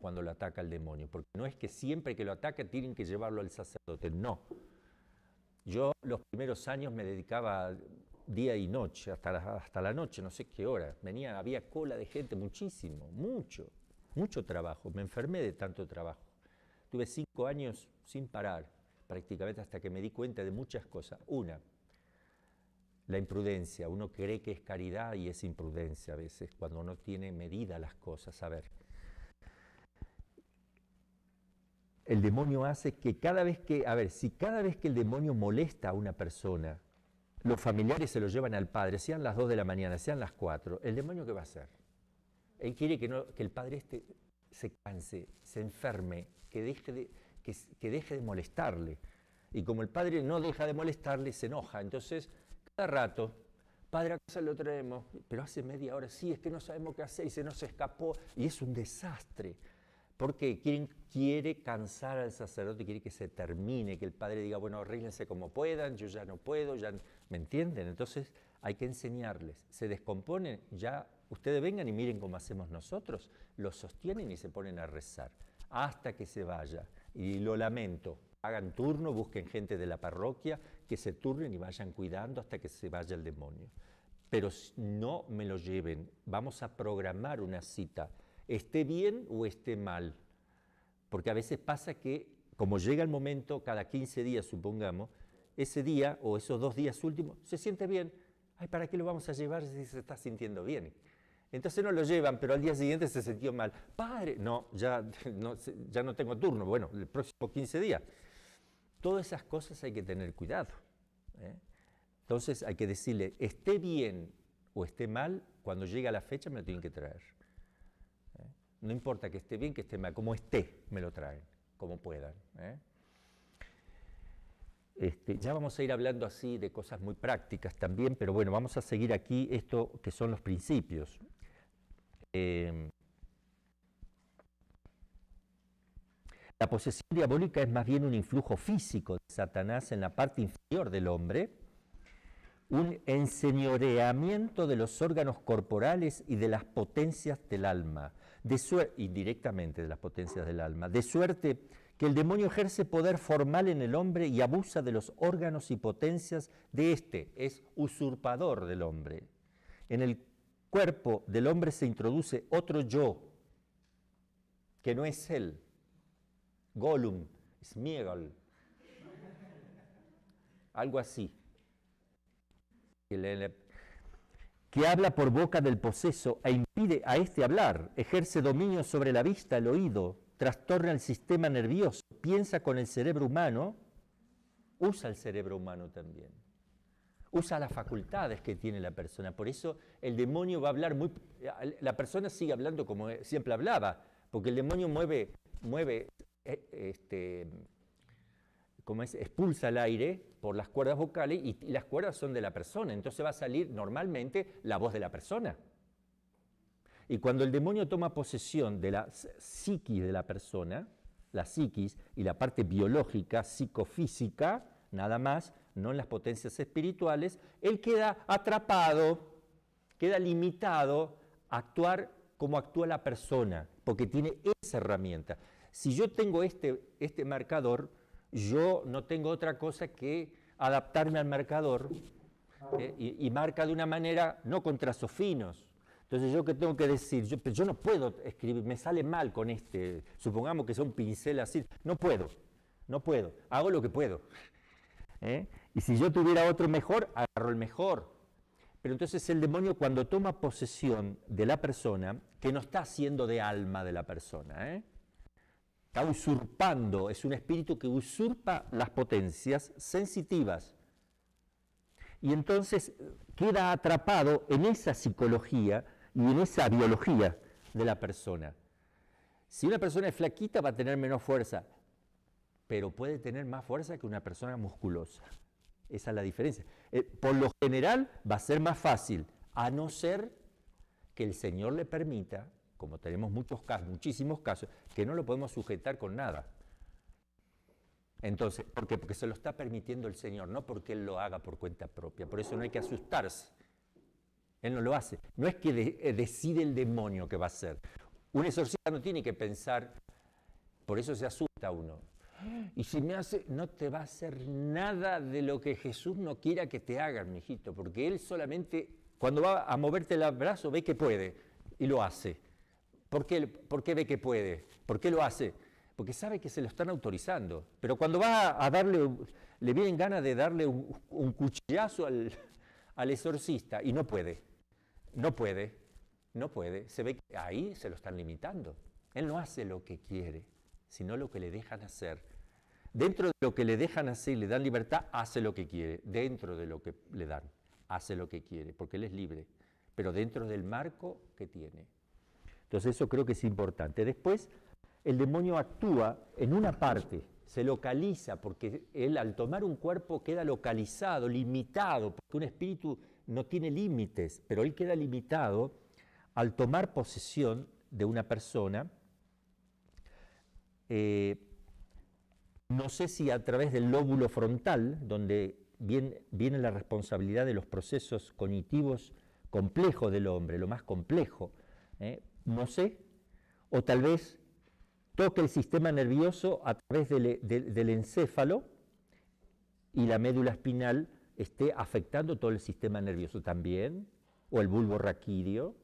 cuando lo ataca el demonio. Porque no es que siempre que lo ataca tienen que llevarlo al sacerdote, no. Yo los primeros años me dedicaba día y noche, hasta la noche, no sé qué hora. Había cola de gente, mucho trabajo. Me enfermé de tanto trabajo. Tuve 5 años sin parar, prácticamente hasta que me di cuenta de muchas cosas. Una, la imprudencia. Uno cree que es caridad y es imprudencia a veces, cuando no tiene medida las cosas. A ver, el demonio hace que si cada vez que el demonio molesta a una persona, los familiares se lo llevan al padre, sean las 2 de la mañana, sean las 4, ¿el demonio qué va a hacer? Él quiere que el padre se canse, se enferme, que deje de molestarle. Y como el padre no deja de molestarle, se enoja. Entonces, cada rato, padre, a casa lo traemos, pero hace media hora, sí, es que no sabemos qué hacer y se nos escapó. Y es un desastre. Porque quiere cansar al sacerdote, quiere que se termine, que el padre diga, bueno, arréglense como puedan, yo ya no puedo, ¿me entienden? Entonces hay que enseñarles, se descomponen, ya ustedes vengan y miren cómo hacemos nosotros, los sostienen y se ponen a rezar, hasta que se vaya. Y lo lamento, hagan turno, busquen gente de la parroquia, que se turnen y vayan cuidando hasta que se vaya el demonio. Pero no me lo lleven, vamos a programar una cita, esté bien o esté mal, porque a veces pasa que, como llega el momento, cada 15 días supongamos, ese día o esos 2 días últimos, se siente bien, ay, ¿para qué lo vamos a llevar si se está sintiendo bien? Entonces no lo llevan, pero al día siguiente se sintió mal. Padre, no, ya no tengo turno, bueno, el próximo 15 días. Todas esas cosas hay que tener cuidado. Entonces hay que decirle, esté bien o esté mal, cuando llega la fecha me lo tienen que traer. No importa que esté bien, que esté mal, como esté, me lo traen, como puedan. Ya vamos a ir hablando así de cosas muy prácticas también, pero bueno, vamos a seguir aquí esto que son los principios. La posesión diabólica es más bien un influjo físico de Satanás en la parte inferior del hombre, un enseñoreamiento de los órganos corporales y de las potencias del alma, indirectamente de las potencias del alma, de suerte que el demonio ejerce poder formal en el hombre y abusa de los órganos y potencias de éste, es usurpador del hombre. En el cuerpo del hombre se introduce otro yo, que no es él, Gollum, Sméagol, algo así, que habla por boca del poseso e impide a este hablar, ejerce dominio sobre la vista, el oído, trastorna el sistema nervioso, piensa con el cerebro humano, usa el cerebro humano también, usa las facultades que tiene la persona. Por eso el demonio va a hablar la persona sigue hablando como siempre hablaba, porque el demonio expulsa el aire por las cuerdas vocales y las cuerdas son de la persona, entonces va a salir normalmente la voz de la persona. Y cuando el demonio toma posesión de la psiquis de la persona, la psiquis y la parte biológica, psicofísica, nada más, no en las potencias espirituales, él queda atrapado, queda limitado a actuar como actúa la persona, porque tiene esa herramienta. Si yo tengo este marcador, yo no tengo otra cosa que adaptarme al marcador, y marca de una manera, no con trazos finos. Entonces, ¿yo qué tengo que decir? Yo no puedo escribir, me sale mal con supongamos que sea un pincel así, no puedo, hago lo que puedo. Y si yo tuviera otro mejor, agarro el mejor. Pero entonces el demonio, cuando toma posesión de la persona, que no está haciendo de alma de la persona, está usurpando, es un espíritu que usurpa las potencias sensitivas. Y entonces queda atrapado en esa psicología y en esa biología de la persona. Si una persona es flaquita va a tener menos fuerza, pero puede tener más fuerza que una persona musculosa. Esa es la diferencia. Por lo general va a ser más fácil, a no ser que el Señor le permita, como tenemos muchísimos casos, que no lo podemos sujetar con nada. Entonces, ¿por qué? Porque se lo está permitiendo el Señor, no porque Él lo haga por cuenta propia. Por eso no hay que asustarse. Él no lo hace. No es que decide el demonio qué va a hacer. Un exorcista no tiene que pensar, por eso se asusta uno. Y si me hace, no te va a hacer nada de lo que Jesús no quiera que te hagan, mijito, porque Él solamente, cuando va a moverte el brazo, ve que puede y lo hace. ¿Por qué ve que puede? ¿Por qué lo hace? Porque sabe que se lo están autorizando. Pero cuando va a darle, le vienen ganas de darle un cuchillazo al exorcista y no puede. Se ve que ahí se lo están limitando. Él no hace lo que quiere, sino lo que le dejan hacer. Dentro de lo que le dejan hacer y le dan libertad, hace lo que quiere. Dentro de lo que le dan, hace lo que quiere, porque él es libre. Pero dentro del marco que tiene. Entonces eso creo que es importante. Después, el demonio actúa en una parte, se localiza, porque él al tomar un cuerpo queda localizado, limitado, porque un espíritu no tiene límites, pero él queda limitado al tomar posesión de una persona. No sé si a través del lóbulo frontal, donde viene la responsabilidad de los procesos cognitivos complejos del hombre, lo más complejo, no sé, o tal vez toque el sistema nervioso a través del encéfalo y la médula espinal esté afectando todo el sistema nervioso también, o el bulbo raquídeo,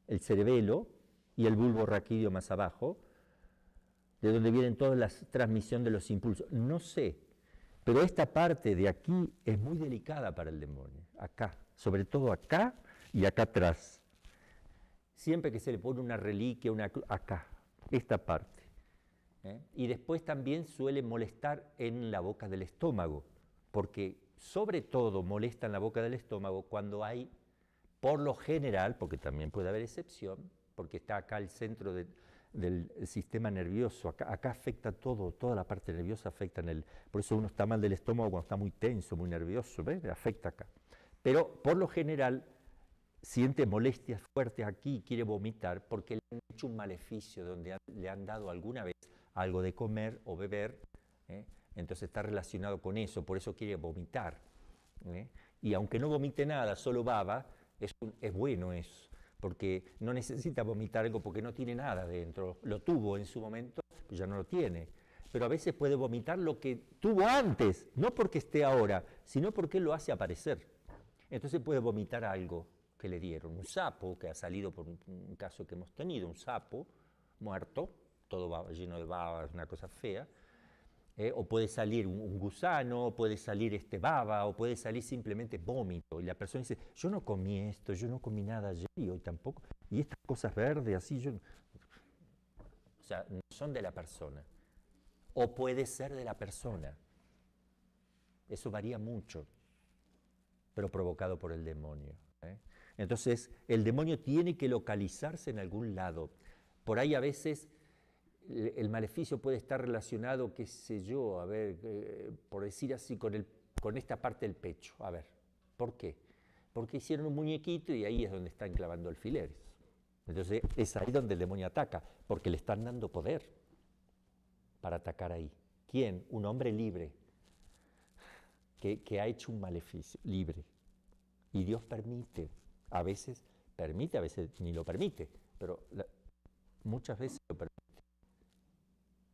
el cerebelo y el bulbo raquídeo más abajo, de donde vienen toda la transmisión de los impulsos. No sé, pero esta parte de aquí es muy delicada para el demonio, acá, sobre todo acá y acá atrás. Siempre que se le pone una reliquia, acá, esta parte. Y después también suele molestar en la boca del estómago, porque sobre todo molesta en la boca del estómago cuando hay, por lo general, porque también puede haber excepción, porque está acá el centro del sistema nervioso, acá afecta todo, toda la parte nerviosa afecta por eso uno está mal del estómago cuando está muy tenso, muy nervioso, ¿ves? Afecta acá. Pero por lo general siente molestias fuertes aquí y quiere vomitar porque le han hecho un maleficio donde le han dado alguna vez algo de comer o beber, entonces está relacionado con eso, por eso quiere vomitar. Y aunque no vomite nada, solo baba, es bueno eso, porque no necesita vomitar algo porque no tiene nada dentro. Lo tuvo en su momento, pues ya no lo tiene. Pero a veces puede vomitar lo que tuvo antes, no porque esté ahora, sino porque lo hace aparecer. Entonces puede vomitar algo que le dieron, un sapo que ha salido por un caso que hemos tenido, un sapo muerto, todo lleno de baba, es una cosa fea, o puede salir un gusano, o puede salir baba, o puede salir simplemente vómito, y la persona dice, yo no comí esto, yo no comí nada ayer y hoy tampoco, y estas cosas verdes así, o sea, no son de la persona, o puede ser de la persona, eso varía mucho, pero provocado por el demonio. Entonces, el demonio tiene que localizarse en algún lado. Por ahí a veces el maleficio puede estar relacionado, qué sé yo, a ver, por decir así, con esta parte del pecho. A ver, ¿por qué? Porque hicieron un muñequito y ahí es donde están clavando alfileres. Entonces, es ahí donde el demonio ataca, porque le están dando poder para atacar ahí. ¿Quién? Un hombre libre. que ha hecho un maleficio libre. Y Dios permite, a veces ni lo permite, pero muchas veces lo permite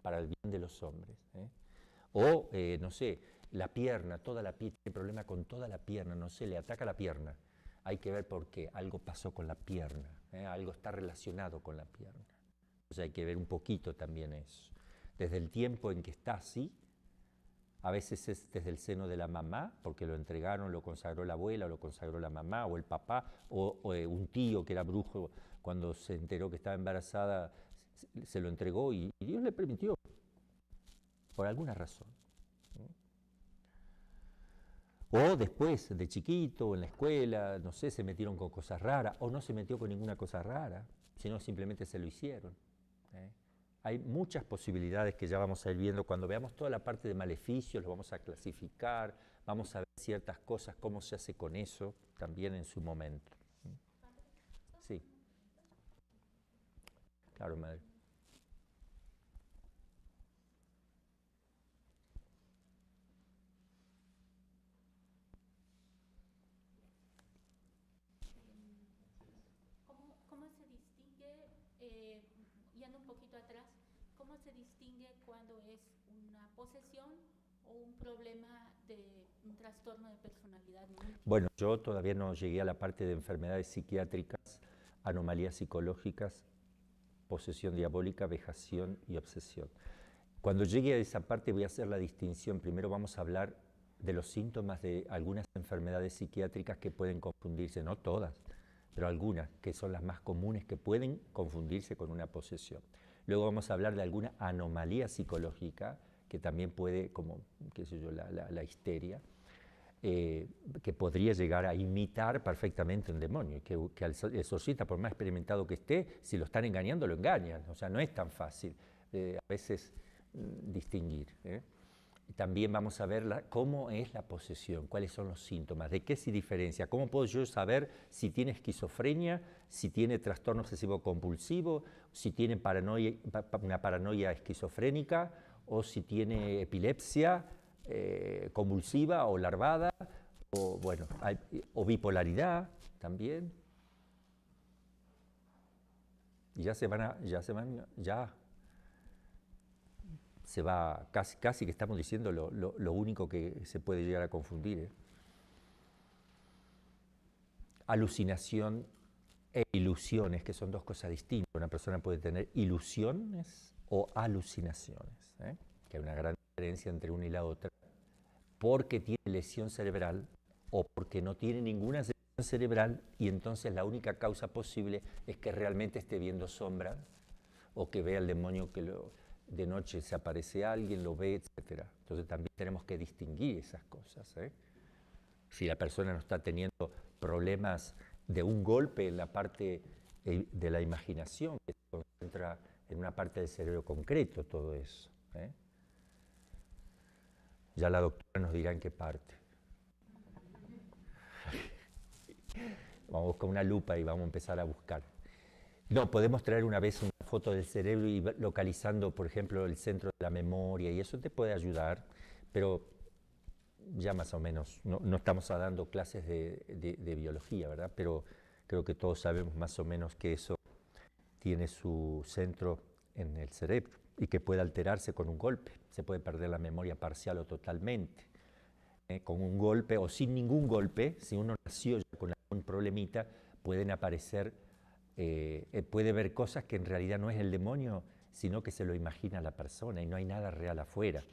para el bien de los hombres. O, no sé, la pierna, toda la pierna, tiene problema con toda la pierna, no sé, le ataca la pierna. Hay que ver por qué, algo pasó con la pierna, algo está relacionado con la pierna. Entonces hay que ver un poquito también eso. Desde el tiempo en que está así, a veces es desde el seno de la mamá, porque lo entregaron, lo consagró la abuela, o lo consagró la mamá, o el papá, o un tío que era brujo, cuando se enteró que estaba embarazada, se lo entregó y Dios le permitió, por alguna razón. O después, de chiquito, en la escuela, no sé, se metieron con cosas raras, o no se metió con ninguna cosa rara, sino simplemente se lo hicieron. Hay muchas posibilidades que ya vamos a ir viendo. Cuando veamos toda la parte de maleficios, los vamos a clasificar, vamos a ver ciertas cosas, cómo se hace con eso, también en su momento. Sí. Claro, madre. ¿Cómo se distingue, yendo un poquito atrás, cómo se distingue cuando es una posesión o un problema de un trastorno de personalidad múltiple? Bueno, yo todavía no llegué a la parte de enfermedades psiquiátricas, anomalías psicológicas, posesión diabólica, vejación y obsesión. Cuando llegue a esa parte voy a hacer la distinción. Primero vamos a hablar de los síntomas de algunas enfermedades psiquiátricas que pueden confundirse, no todas, pero algunas que son las más comunes que pueden confundirse con una posesión. Luego vamos a hablar de alguna anomalía psicológica que también puede, como qué sé yo, la histeria, que podría llegar a imitar perfectamente un demonio, que al exorcista, por más experimentado que esté, si lo están engañando, lo engañan. O sea, no es tan fácil a veces distinguir. También vamos a ver cómo es la posesión, cuáles son los síntomas, de qué se diferencia, cómo puedo yo saber si tiene esquizofrenia, si tiene trastorno obsesivo compulsivo, si tiene una paranoia esquizofrénica, o si tiene epilepsia convulsiva o larvada, o, bueno, o bipolaridad también. Y ya se va, casi que estamos diciendo lo único que se puede llegar a confundir. Alucinación e ilusiones, que son dos cosas distintas. Una persona puede tener ilusiones o alucinaciones, que hay una gran diferencia entre una y la otra, porque tiene lesión cerebral o porque no tiene ninguna lesión cerebral, y entonces la única causa posible es que realmente esté viendo sombras o que vea el demonio que de noche se aparece alguien, lo ve, etc. Entonces también tenemos que distinguir esas cosas. Si la persona no está teniendo problemas de un golpe en la parte de la imaginación, que se concentra en una parte del cerebro concreto, todo eso. Ya la doctora nos dirá en qué parte. Vamos a buscar una lupa y vamos a empezar a buscar. No, podemos traer una vez una foto del cerebro y localizando, por ejemplo, el centro de la memoria, y eso te puede ayudar, pero ya más o menos, no estamos dando clases de biología, ¿verdad? Pero creo que todos sabemos más o menos que eso tiene su centro en el cerebro y que puede alterarse con un golpe. Se puede perder la memoria parcial o totalmente. Con un golpe o sin ningún golpe, si uno nació ya con algún problemita, pueden aparecer, puede ver cosas que en realidad no es el demonio, sino que se lo imagina la persona y no hay nada real afuera.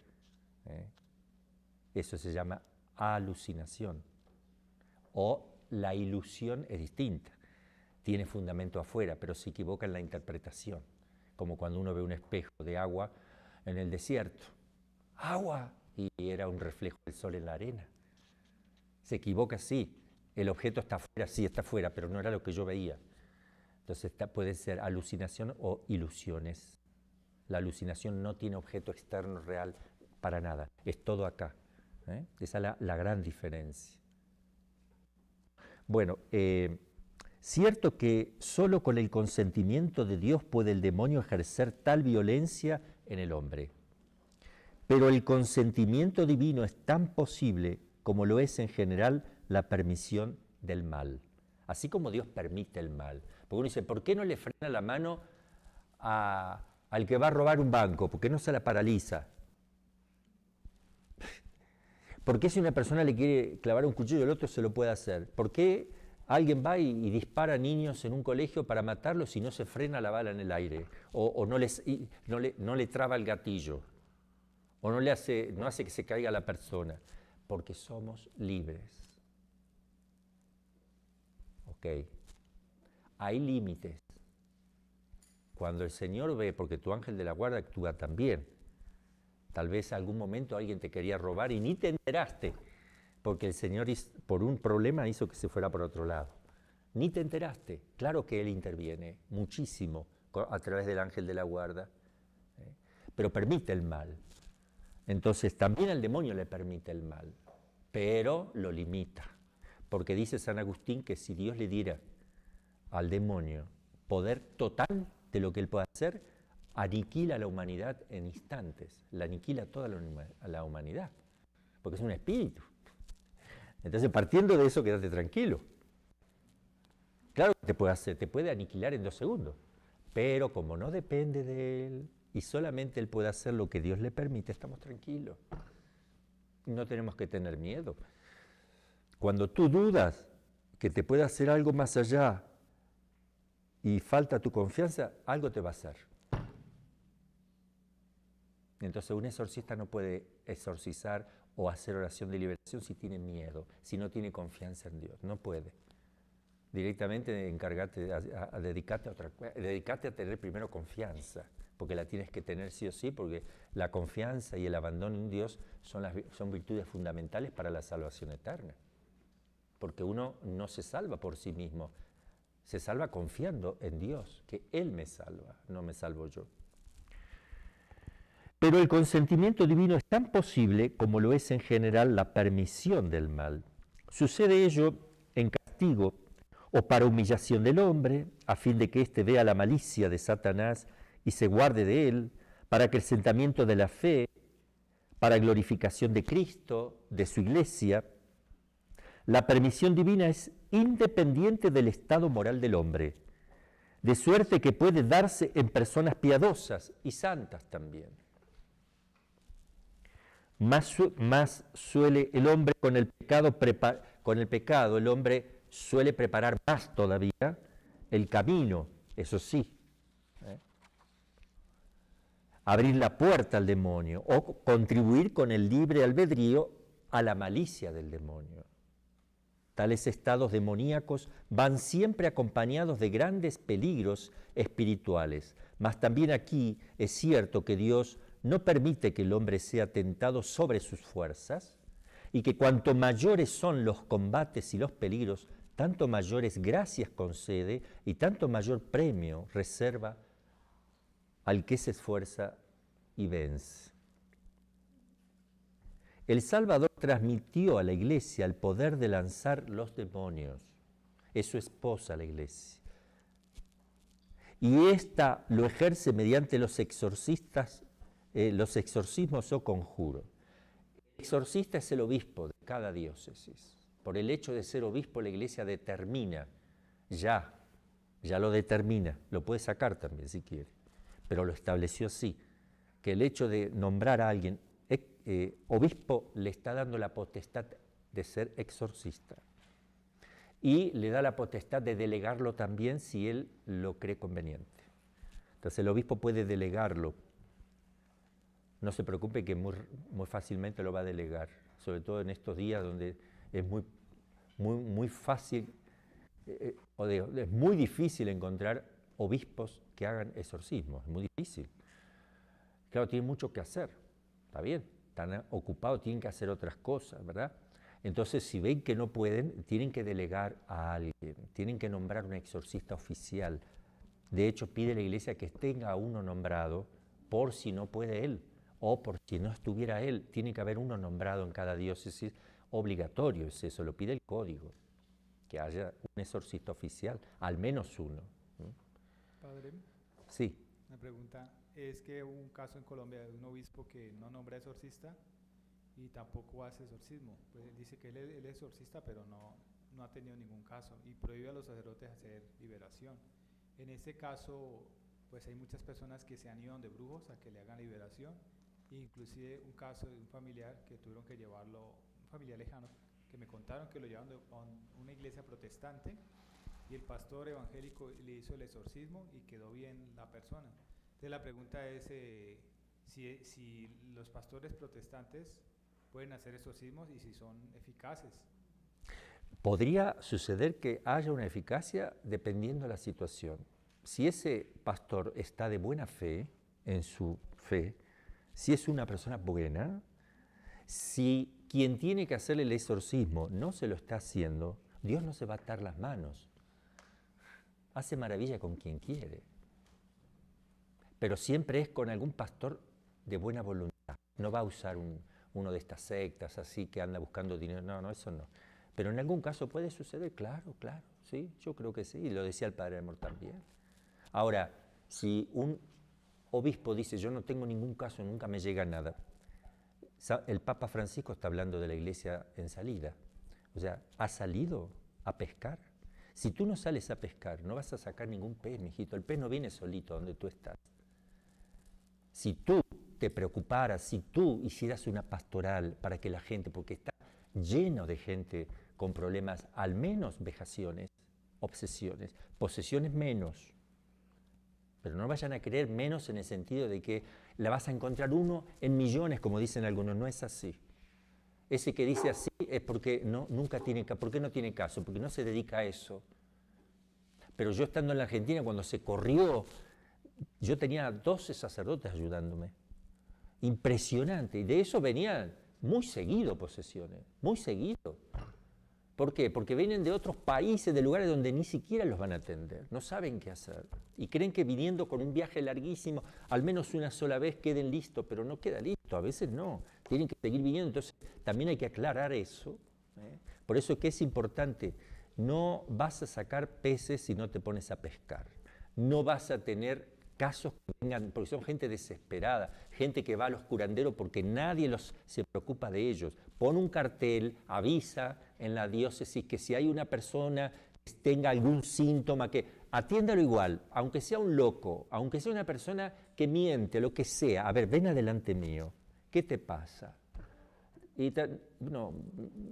Eso se llama alucinación. O la ilusión es distinta. Tiene fundamento afuera, pero se equivoca en la interpretación. Como cuando uno ve un espejo de agua en el desierto. ¡Agua! Y era un reflejo del sol en la arena. Se equivoca, sí. El objeto está afuera, sí, está afuera, pero no era lo que yo veía. Entonces puede ser alucinación o ilusiones. La alucinación no tiene objeto externo real para nada. Es todo acá. Esa es la gran diferencia. Bueno, cierto que solo con el consentimiento de Dios puede el demonio ejercer tal violencia en el hombre. Pero el consentimiento divino es tan posible como lo es en general la permisión del mal. Así como Dios permite el mal. Porque uno dice, ¿por qué no le frena la mano al que va a robar un banco? ¿Por qué no se la paraliza? ¿Por qué si una persona le quiere clavar un cuchillo al otro se lo puede hacer? ¿Por qué alguien va y dispara a niños en un colegio para matarlos y no se frena la bala en el aire? O no le traba el gatillo. O no hace que se caiga la persona. Porque somos libres. ¿Ok? Hay límites. Cuando el Señor ve, porque tu ángel de la guarda actúa también. Tal vez en algún momento alguien te quería robar y ni te enteraste, porque el Señor por un problema hizo que se fuera por otro lado. Ni te enteraste. Claro que Él interviene muchísimo a través del ángel de la guarda, pero permite el mal. Entonces también al demonio le permite el mal, pero lo limita. Porque dice San Agustín que si Dios le diera al demonio poder total de lo que él puede hacer, aniquila a la humanidad en instantes, la aniquila toda la humanidad, porque es un espíritu. Entonces, partiendo de eso, quédate tranquilo. Claro que te puede hacer, te puede aniquilar en 2 segundos, pero como no depende de él y solamente él puede hacer lo que Dios le permite, estamos tranquilos. No tenemos que tener miedo. Cuando tú dudas que te puede hacer algo más allá y falta tu confianza, algo te va a hacer. Entonces un exorcista no puede exorcizar o hacer oración de liberación si tiene miedo, si no tiene confianza en Dios. No puede. Directamente encárgate a dedicarte a otra cosa. Dedicate a tener primero confianza, porque la tienes que tener sí o sí, porque la confianza y el abandono en Dios son virtudes fundamentales para la salvación eterna. Porque uno no se salva por sí mismo, se salva confiando en Dios, que Él me salva, no me salvo yo. Pero el consentimiento divino es tan posible como lo es en general la permisión del mal. Sucede ello en castigo o para humillación del hombre, a fin de que éste vea la malicia de Satanás y se guarde de él, para acrecentamiento de la fe, para glorificación de Cristo, de su iglesia. La permisión divina es independiente del estado moral del hombre, de suerte que puede darse en personas piadosas y santas también. Más suele el hombre con el pecado, el hombre suele preparar más todavía el camino, eso sí. Abrir la puerta al demonio o contribuir con el libre albedrío a la malicia del demonio. Tales estados demoníacos van siempre acompañados de grandes peligros espirituales, mas también aquí es cierto que Dios no permite que el hombre sea tentado sobre sus fuerzas y que cuanto mayores son los combates y los peligros, tanto mayores gracias concede y tanto mayor premio reserva al que se esfuerza y vence. El Salvador transmitió a la Iglesia el poder de lanzar los demonios. Es su esposa la Iglesia. Y ésta lo ejerce mediante los exorcistas, los exorcismos o conjuros. El exorcista es el obispo de cada diócesis. Por el hecho de ser obispo, la Iglesia determina, ya lo determina, lo puede sacar también si quiere, pero lo estableció así, que el hecho de nombrar a alguien obispo le está dando la potestad de ser exorcista y le da la potestad de delegarlo también si él lo cree conveniente. Entonces el obispo puede delegarlo. No se preocupe que muy fácilmente lo va a delegar, sobre todo en estos días donde es muy fácil, es muy difícil encontrar obispos que hagan exorcismos, es muy difícil. Claro, tienen mucho que hacer, está bien, están ocupados, tienen que hacer otras cosas, ¿verdad? Entonces, si ven que no pueden, tienen que delegar a alguien, tienen que nombrar un exorcista oficial. De hecho, pide la Iglesia que tenga uno nombrado por si no puede él, o por si no estuviera él. Tiene que haber uno nombrado en cada diócesis, obligatorio es eso, lo pide el código, que haya un exorcista oficial, al menos uno. Padre, Sí. una pregunta, es que hubo un caso en Colombia de un obispo que no nombra exorcista y tampoco hace exorcismo. Pues él dice que él es exorcista, pero no ha tenido ningún caso y prohíbe a los sacerdotes hacer liberación. En este caso, pues hay muchas personas que se han ido donde brujos a que le hagan liberación, inclusive un caso de un familiar que tuvieron que llevarlo, un familiar lejano, que me contaron que lo llevaron a una iglesia protestante y el pastor evangélico le hizo el exorcismo y quedó bien la persona. Entonces la pregunta es si los pastores protestantes pueden hacer exorcismos y si son eficaces. Podría suceder que haya una eficacia dependiendo de la situación. Si ese pastor está de buena fe, en su fe, si es una persona buena, si quien tiene que hacerle el exorcismo no se lo está haciendo, Dios no se va a atar las manos. Hace maravilla con quien quiere. Pero siempre es con algún pastor de buena voluntad. No va a usar uno de estas sectas así que anda buscando dinero. No, eso no. Pero en algún caso puede suceder, claro, sí, yo creo que sí, y lo decía el Padre Amor también. Ahora, si un obispo dice, yo no tengo ningún caso, nunca me llega nada, el Papa Francisco está hablando de la iglesia en salida. O sea, ¿has salido a pescar? Si tú no sales a pescar, no vas a sacar ningún pez, mijito. El pez no viene solito donde tú estás. Si tú te preocuparas, si tú hicieras una pastoral para que la gente, porque está lleno de gente con problemas, al menos vejaciones, obsesiones, posesiones menos, pero no vayan a creer menos en el sentido de que la vas a encontrar uno en millones, como dicen algunos, no es así. Ese que dice así es porque nunca tiene caso. ¿Por qué no tiene caso? Porque no se dedica a eso. Pero yo estando en la Argentina, cuando se corrió, yo tenía 12 sacerdotes ayudándome. Impresionante. Y de eso venían muy seguido posesiones, muy seguido. ¿Por qué? Porque vienen de otros países, de lugares donde ni siquiera los van a atender, no saben qué hacer. Y creen que viniendo con un viaje larguísimo, al menos una sola vez queden listos, pero no queda listo, a veces no, tienen que seguir viniendo. Entonces también hay que aclarar eso. Por eso es que es importante, no vas a sacar peces si no te pones a pescar. No vas a tener casos que vengan, porque son gente desesperada, gente que va a los curanderos porque nadie se preocupa de ellos. Pon un cartel, avisa en la diócesis que si hay una persona que tenga algún síntoma, que atiéndalo igual, aunque sea un loco, aunque sea una persona que miente, lo que sea. A ver, ven adelante mío, ¿qué te pasa? Y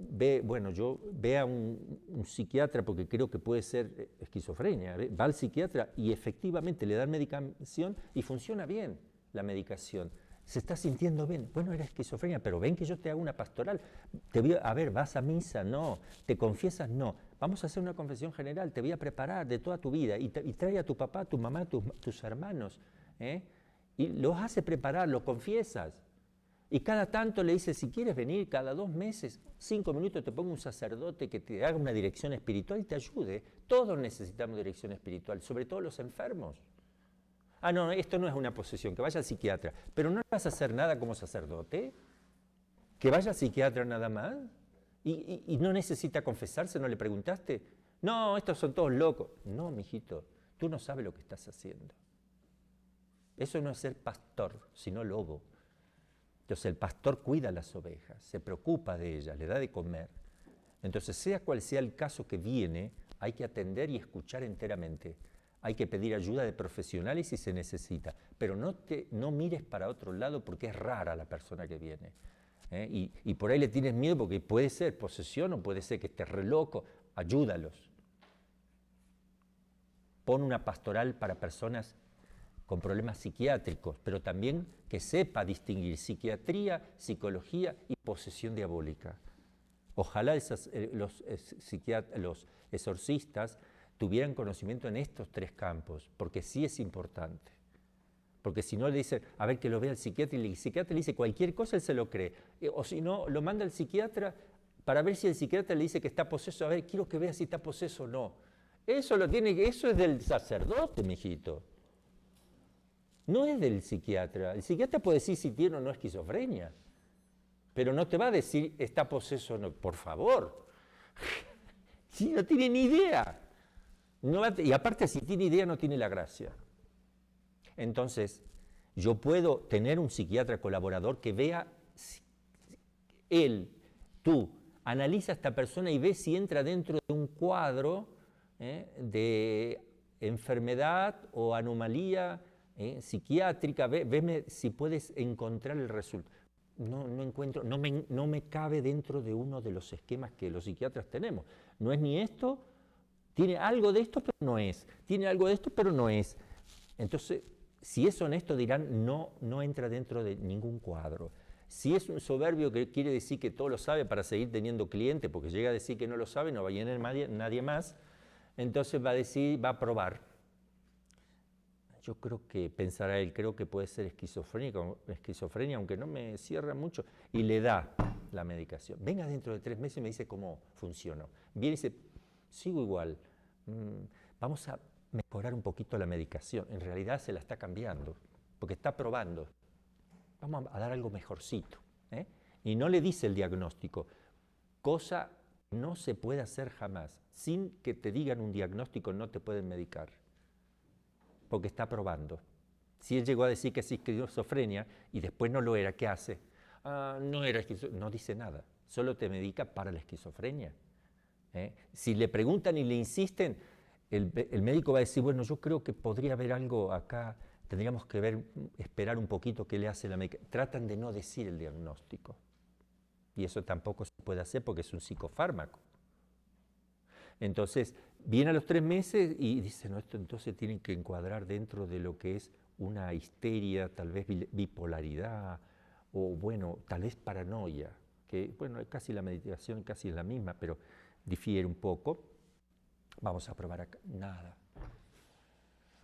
ve a un psiquiatra porque creo que puede ser esquizofrenia. Va al psiquiatra y efectivamente le dan medicación y funciona bien la medicación. Se está sintiendo bien. Bueno, era esquizofrenia, pero ven que yo te hago una pastoral. A ver, ¿vas a misa? No. ¿Te confiesas? No. Vamos a hacer una confesión general. Te voy a preparar de toda tu vida. Y trae a tu papá, a tu mamá, tus hermanos. Y los hace preparar, los confiesas. Y cada tanto le dice, si quieres venir cada 2 meses, 5 minutos te pongo un sacerdote que te haga una dirección espiritual y te ayude. Todos necesitamos dirección espiritual, sobre todo los enfermos. Ah, no, esto no es una posesión, que vaya al psiquiatra. Pero no vas a hacer nada como sacerdote, que vaya al psiquiatra nada más. Y no necesita confesarse, ¿no le preguntaste? No, estos son todos locos. No, mijito, tú no sabes lo que estás haciendo. Eso no es ser pastor, sino lobo. Entonces el pastor cuida a las ovejas, se preocupa de ellas, le da de comer. Entonces, sea cual sea el caso que viene, hay que atender y escuchar enteramente. Hay que pedir ayuda de profesionales si se necesita, pero no mires para otro lado porque es rara la persona que viene. Y por ahí le tienes miedo porque puede ser posesión o puede ser que estés re loco. Ayúdalos. Pon una pastoral para personas con problemas psiquiátricos, pero también que sepa distinguir psiquiatría, psicología y posesión diabólica. Ojalá los exorcistas tuvieran conocimiento en estos 3 campos, porque sí es importante. Porque si no le dicen, a ver que lo vea el psiquiatra, y el psiquiatra le dice cualquier cosa, él se lo cree. O si no, lo manda al psiquiatra para ver si el psiquiatra le dice que está poseso, a ver, quiero que vea si está poseso o no. Eso es del sacerdote, mijito. No es del psiquiatra. El psiquiatra puede decir si tiene o no esquizofrenia, pero no te va a decir está poseso o no. Por favor. Si no tiene ni idea. Y aparte, si tiene idea, no tiene la gracia. Entonces, yo puedo tener un psiquiatra colaborador que vea tú analiza a esta persona y ves si entra dentro de un cuadro de enfermedad o anomalía psiquiátrica, veme si puedes encontrar el resultado. No encuentro, no me cabe dentro de uno de los esquemas que los psiquiatras tenemos. No es ni esto, tiene algo de esto, pero no es. Tiene algo de esto, pero no es. Entonces, si es honesto, dirán, no entra dentro de ningún cuadro. Si es un soberbio que quiere decir que todo lo sabe para seguir teniendo cliente, porque llega a decir que no lo sabe, no va a llenar nadie más, entonces va a decir, va a probar. Yo creo que, pensará él, creo que puede ser esquizofrenia, aunque no me cierra mucho, y le da la medicación. Venga dentro de 3 meses y me dice cómo funcionó. Viene y dice, sigo igual, vamos a mejorar un poquito la medicación. En realidad se la está cambiando, porque está probando. Vamos a dar algo mejorcito. Y no le dice el diagnóstico, cosa no se puede hacer jamás. Sin que te digan un diagnóstico no te pueden medicar, porque está probando. Si él llegó a decir que es esquizofrenia y después no lo era, ¿qué hace? No era esquizofrenia, no dice nada, solo te medica para la esquizofrenia. Si le preguntan y le insisten, el médico va a decir, bueno, yo creo que podría haber algo acá, tendríamos que esperar un poquito qué le hace la medicación. Tratan de no decir el diagnóstico. Y eso tampoco se puede hacer porque es un psicofármaco. Entonces, viene a los 3 meses y dice, no, esto entonces tienen que encuadrar dentro de lo que es una histeria, tal vez bipolaridad, o bueno, tal vez paranoia, que bueno, casi la medicación casi es la misma, pero difiere un poco. Vamos a probar acá, nada.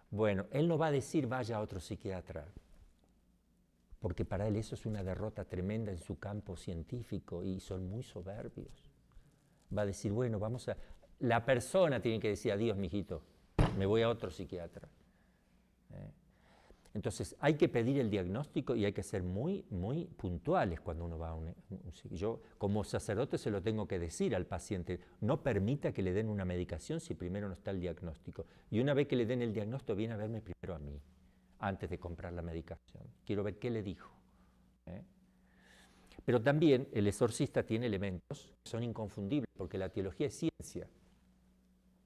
Bueno, él no va a decir vaya a otro psiquiatra, porque para él eso es una derrota tremenda en su campo científico y son muy soberbios. Va a decir, bueno, vamos a... La persona tiene que decir, adiós, mijito, me voy a otro psiquiatra. Entonces, hay que pedir el diagnóstico y hay que ser muy, muy puntuales cuando uno va a un psiquiatra. Yo, como sacerdote, se lo tengo que decir al paciente, no permita que le den una medicación si primero no está el diagnóstico. Y una vez que le den el diagnóstico, viene a verme primero a mí, antes de comprar la medicación. Quiero ver qué le dijo. Pero también el exorcista tiene elementos que son inconfundibles, porque la teología es ciencia.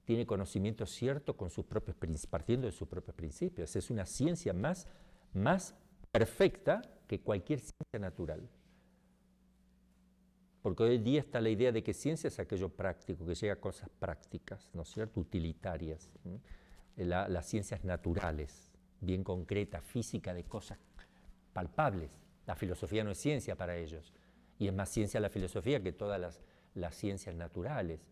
Tiene conocimiento cierto con sus propios, partiendo de sus propios principios. Es una ciencia más perfecta que cualquier ciencia natural. Porque hoy en día está la idea de que ciencia es aquello práctico, que llega a cosas prácticas, ¿no es cierto?, utilitarias. Las ciencias naturales, bien concretas, física de cosas palpables. La filosofía no es ciencia para ellos, y es más ciencia la filosofía que todas las ciencias naturales.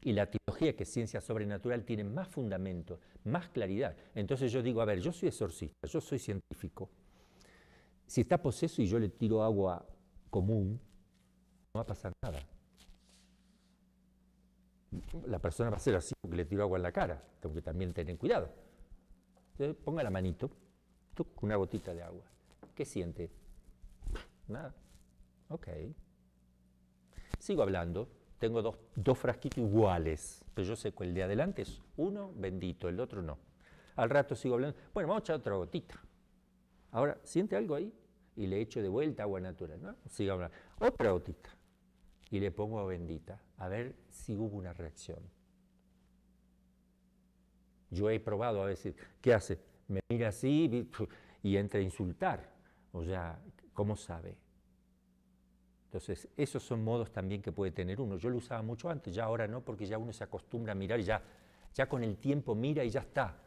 Y la teología, que es ciencia sobrenatural, tiene más fundamento, más claridad. Entonces yo digo, a ver, yo soy exorcista, yo soy científico. Si está poseso y yo le tiro agua común, no va a pasar nada. La persona va a ser así porque le tiro agua en la cara, tengo que también tener cuidado. Entonces, ponga la manito, una gotita de agua. ¿Qué siente? Nada. Ok. Sigo hablando. Tengo dos frasquitos iguales, pero yo sé que el de adelante es uno bendito, el otro no. Al rato sigo hablando, bueno, vamos a echar otra gotita. Ahora, ¿siente algo ahí? Y le echo de vuelta agua natural, ¿no? Sigo hablando, otra gotita. Y le pongo agua bendita, a ver si hubo una reacción. Yo he probado a veces, ¿qué hace? Me mira así y entra a insultar. O sea, ¿cómo sabe? Entonces, esos son modos también que puede tener uno. Yo lo usaba mucho antes, ya ahora no, porque ya uno se acostumbra a mirar y ya con el tiempo mira y ya está.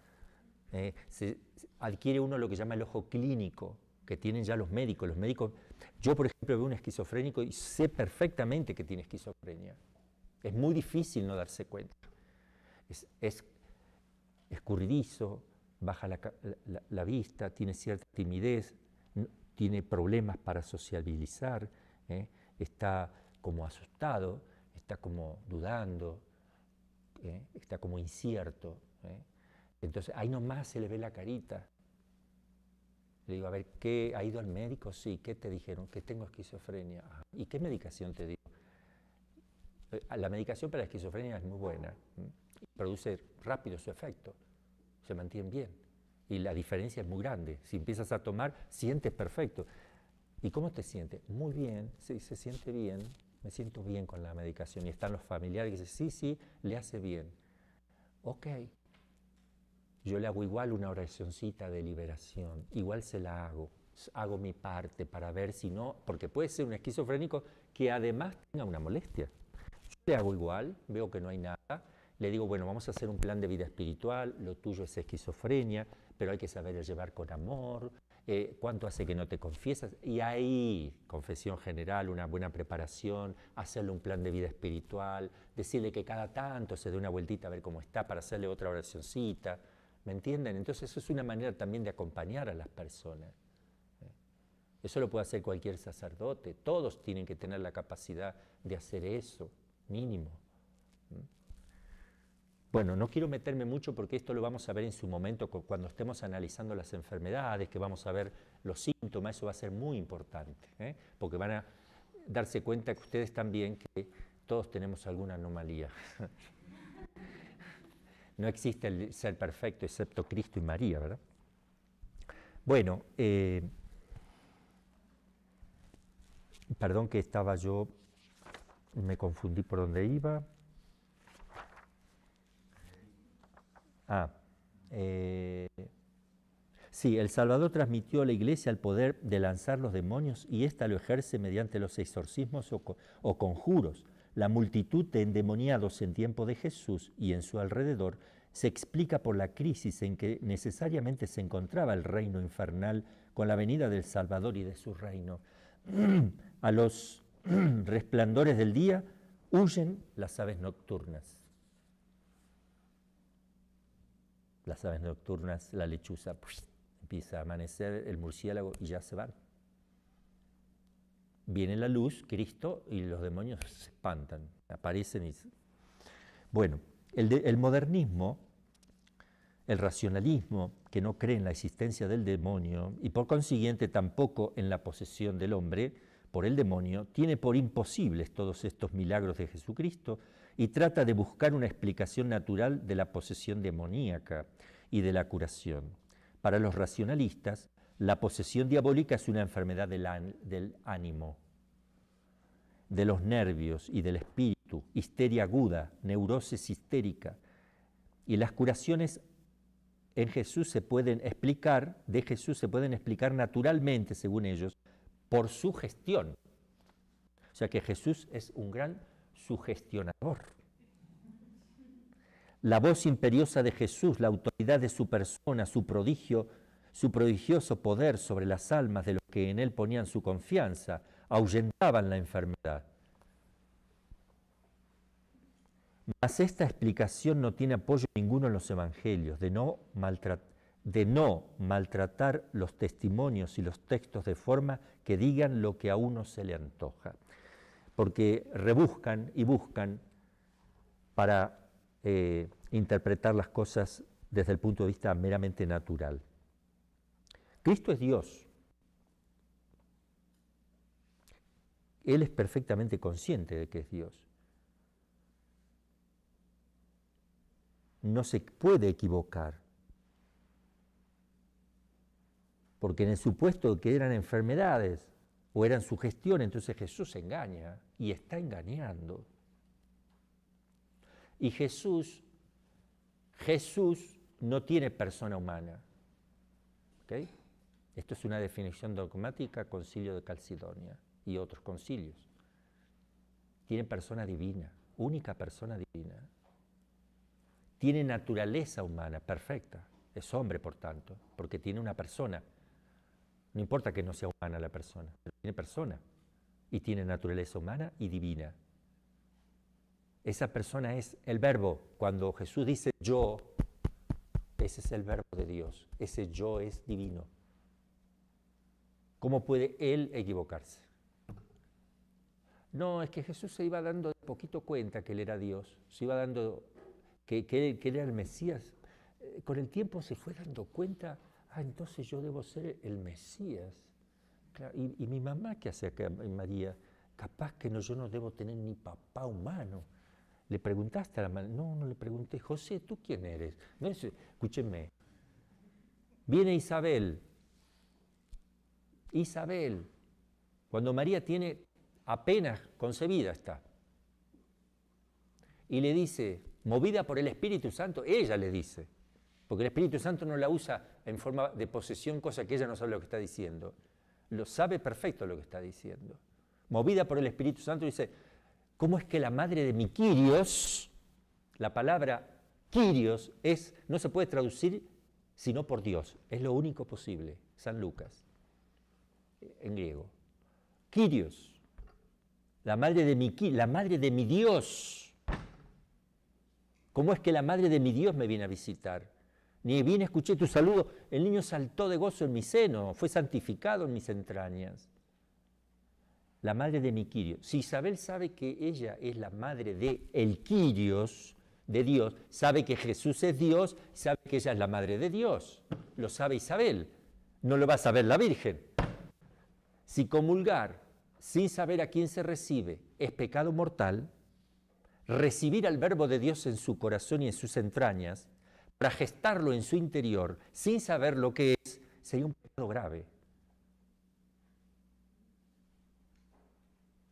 Se adquiere uno lo que llama el ojo clínico, que tienen ya los médicos. Yo, por ejemplo, veo un esquizofrénico y sé perfectamente que tiene esquizofrenia. Es muy difícil no darse cuenta. Es escurridizo, baja la vista, tiene cierta timidez, tiene problemas para sociabilizar, está como asustado, está como dudando, está como incierto. Entonces, ahí nomás se le ve la carita. Le digo, a ver, ¿qué? ¿Ha ido al médico? Sí, ¿qué te dijeron? Que tengo esquizofrenia. ¿Y qué medicación te dio? La medicación para la esquizofrenia es muy buena, produce rápido su efecto, se mantiene bien. Y la diferencia es muy grande. Si empiezas a tomar, sientes perfecto. ¿Y cómo te sientes? Muy bien, sí, se siente bien, me siento bien con la medicación. Y están los familiares que dicen, sí, le hace bien. Ok, yo le hago igual una oracioncita de liberación, igual se la hago mi parte para ver si no, porque puede ser un esquizofrénico que además tenga una molestia. Yo le hago igual, veo que no hay nada, le digo, bueno, vamos a hacer un plan de vida espiritual, lo tuyo es esquizofrenia, pero hay que saber llevar con amor, cuánto hace que no te confiesas, y ahí, confesión general, una buena preparación, hacerle un plan de vida espiritual, decirle que cada tanto se dé una vueltita a ver cómo está para hacerle otra oracioncita, ¿me entienden? Entonces eso es una manera también de acompañar a las personas. Eso lo puede hacer cualquier sacerdote, todos tienen que tener la capacidad de hacer eso, mínimo. Bueno, no quiero meterme mucho porque esto lo vamos a ver en su momento cuando estemos analizando las enfermedades, que vamos a ver los síntomas, eso va a ser muy importante, porque van a darse cuenta que ustedes también que todos tenemos alguna anomalía. No existe el ser perfecto excepto Cristo y María, ¿verdad? Bueno, perdón que estaba yo, me confundí por dónde iba. Sí, el Salvador transmitió a la Iglesia el poder de lanzar los demonios y ésta lo ejerce mediante los exorcismos o conjuros. La multitud de endemoniados en tiempo de Jesús y en su alrededor se explica por la crisis en que necesariamente se encontraba el reino infernal con la venida del Salvador y de su reino. A los resplandores del día huyen las aves nocturnas. Las aves nocturnas, la lechuza, empieza a amanecer, el murciélago y ya se van. Viene la luz, Cristo, y los demonios se espantan, aparecen y... Bueno, el modernismo, el racionalismo, que no cree en la existencia del demonio y por consiguiente tampoco en la posesión del hombre por el demonio, tiene por imposibles todos estos milagros de Jesucristo y trata de buscar una explicación natural de la posesión demoníaca y de la curación. Para los racionalistas, la posesión diabólica es una enfermedad del ánimo, de los nervios y del espíritu, histeria aguda, neurosis histérica. Y las curaciones en Jesús se pueden explicar, de Jesús se pueden explicar naturalmente, según ellos, por su gestión. O sea que Jesús es un gran sugestionador. La voz imperiosa de Jesús, la autoridad de su persona, su prodigioso poder sobre las almas de los que en él ponían su confianza, ahuyentaban la enfermedad. Mas esta explicación no tiene apoyo ninguno en los evangelios, de no maltratar los testimonios y los textos de forma que digan lo que a uno se le antoja. Porque rebuscan y buscan para interpretar las cosas desde el punto de vista meramente natural. Cristo es Dios. Él es perfectamente consciente de que es Dios. No se puede equivocar. Porque en el supuesto de que eran enfermedades o eran sugestión, entonces Jesús se engaña y está engañando. Y Jesús no tiene persona humana. ¿Okay? Esto es una definición dogmática, Concilio de Calcedonia y otros concilios. Tiene persona divina, única persona divina. Tiene naturaleza humana, perfecta. Es hombre, por tanto, porque tiene una persona. No importa que no sea humana la persona, pero tiene persona. Y tiene naturaleza humana y divina. Esa persona es el verbo. Cuando Jesús dice yo, ese es el verbo de Dios. Ese yo es divino. ¿Cómo puede él equivocarse? No, es que Jesús se iba dando de poquito cuenta que él era Dios. Se iba dando que él era el Mesías. Con el tiempo se fue dando cuenta, entonces yo debo ser el Mesías. Claro, y mi mamá, ¿qué hace acá, María? Capaz que yo no debo tener ni papá humano. ¿Le preguntaste a la madre? No, no le pregunté. José, ¿tú quién eres? No, escúchenme. Viene Isabel. Isabel, Cuando María tiene apenas concebida está. Y le dice, movida por el Espíritu Santo, ella le dice, porque el Espíritu Santo no la usa en forma de posesión, cosa que ella no sabe lo que está diciendo. Lo sabe perfecto lo que está diciendo. Movida por el Espíritu Santo dice, ¿cómo es que la madre de mi Kyrios, la palabra Kyrios no se puede traducir sino por Dios, es lo único posible, San Lucas, en griego. Kyrios, la madre de mi Dios. ¿Cómo es que la madre de mi Dios me viene a visitar? Ni bien escuché tu saludo, el niño saltó de gozo en mi seno, fue santificado en mis entrañas. La madre de mi Kyrios. Si Isabel sabe que ella es la madre de el Kyrios, de Dios, sabe que Jesús es Dios, sabe que ella es la madre de Dios. Lo sabe Isabel, no lo va a saber la Virgen. Si comulgar sin saber a quién se recibe es pecado mortal, recibir al Verbo de Dios en su corazón y en sus entrañas, para gestarlo en su interior sin saber lo que es, sería un pecado grave.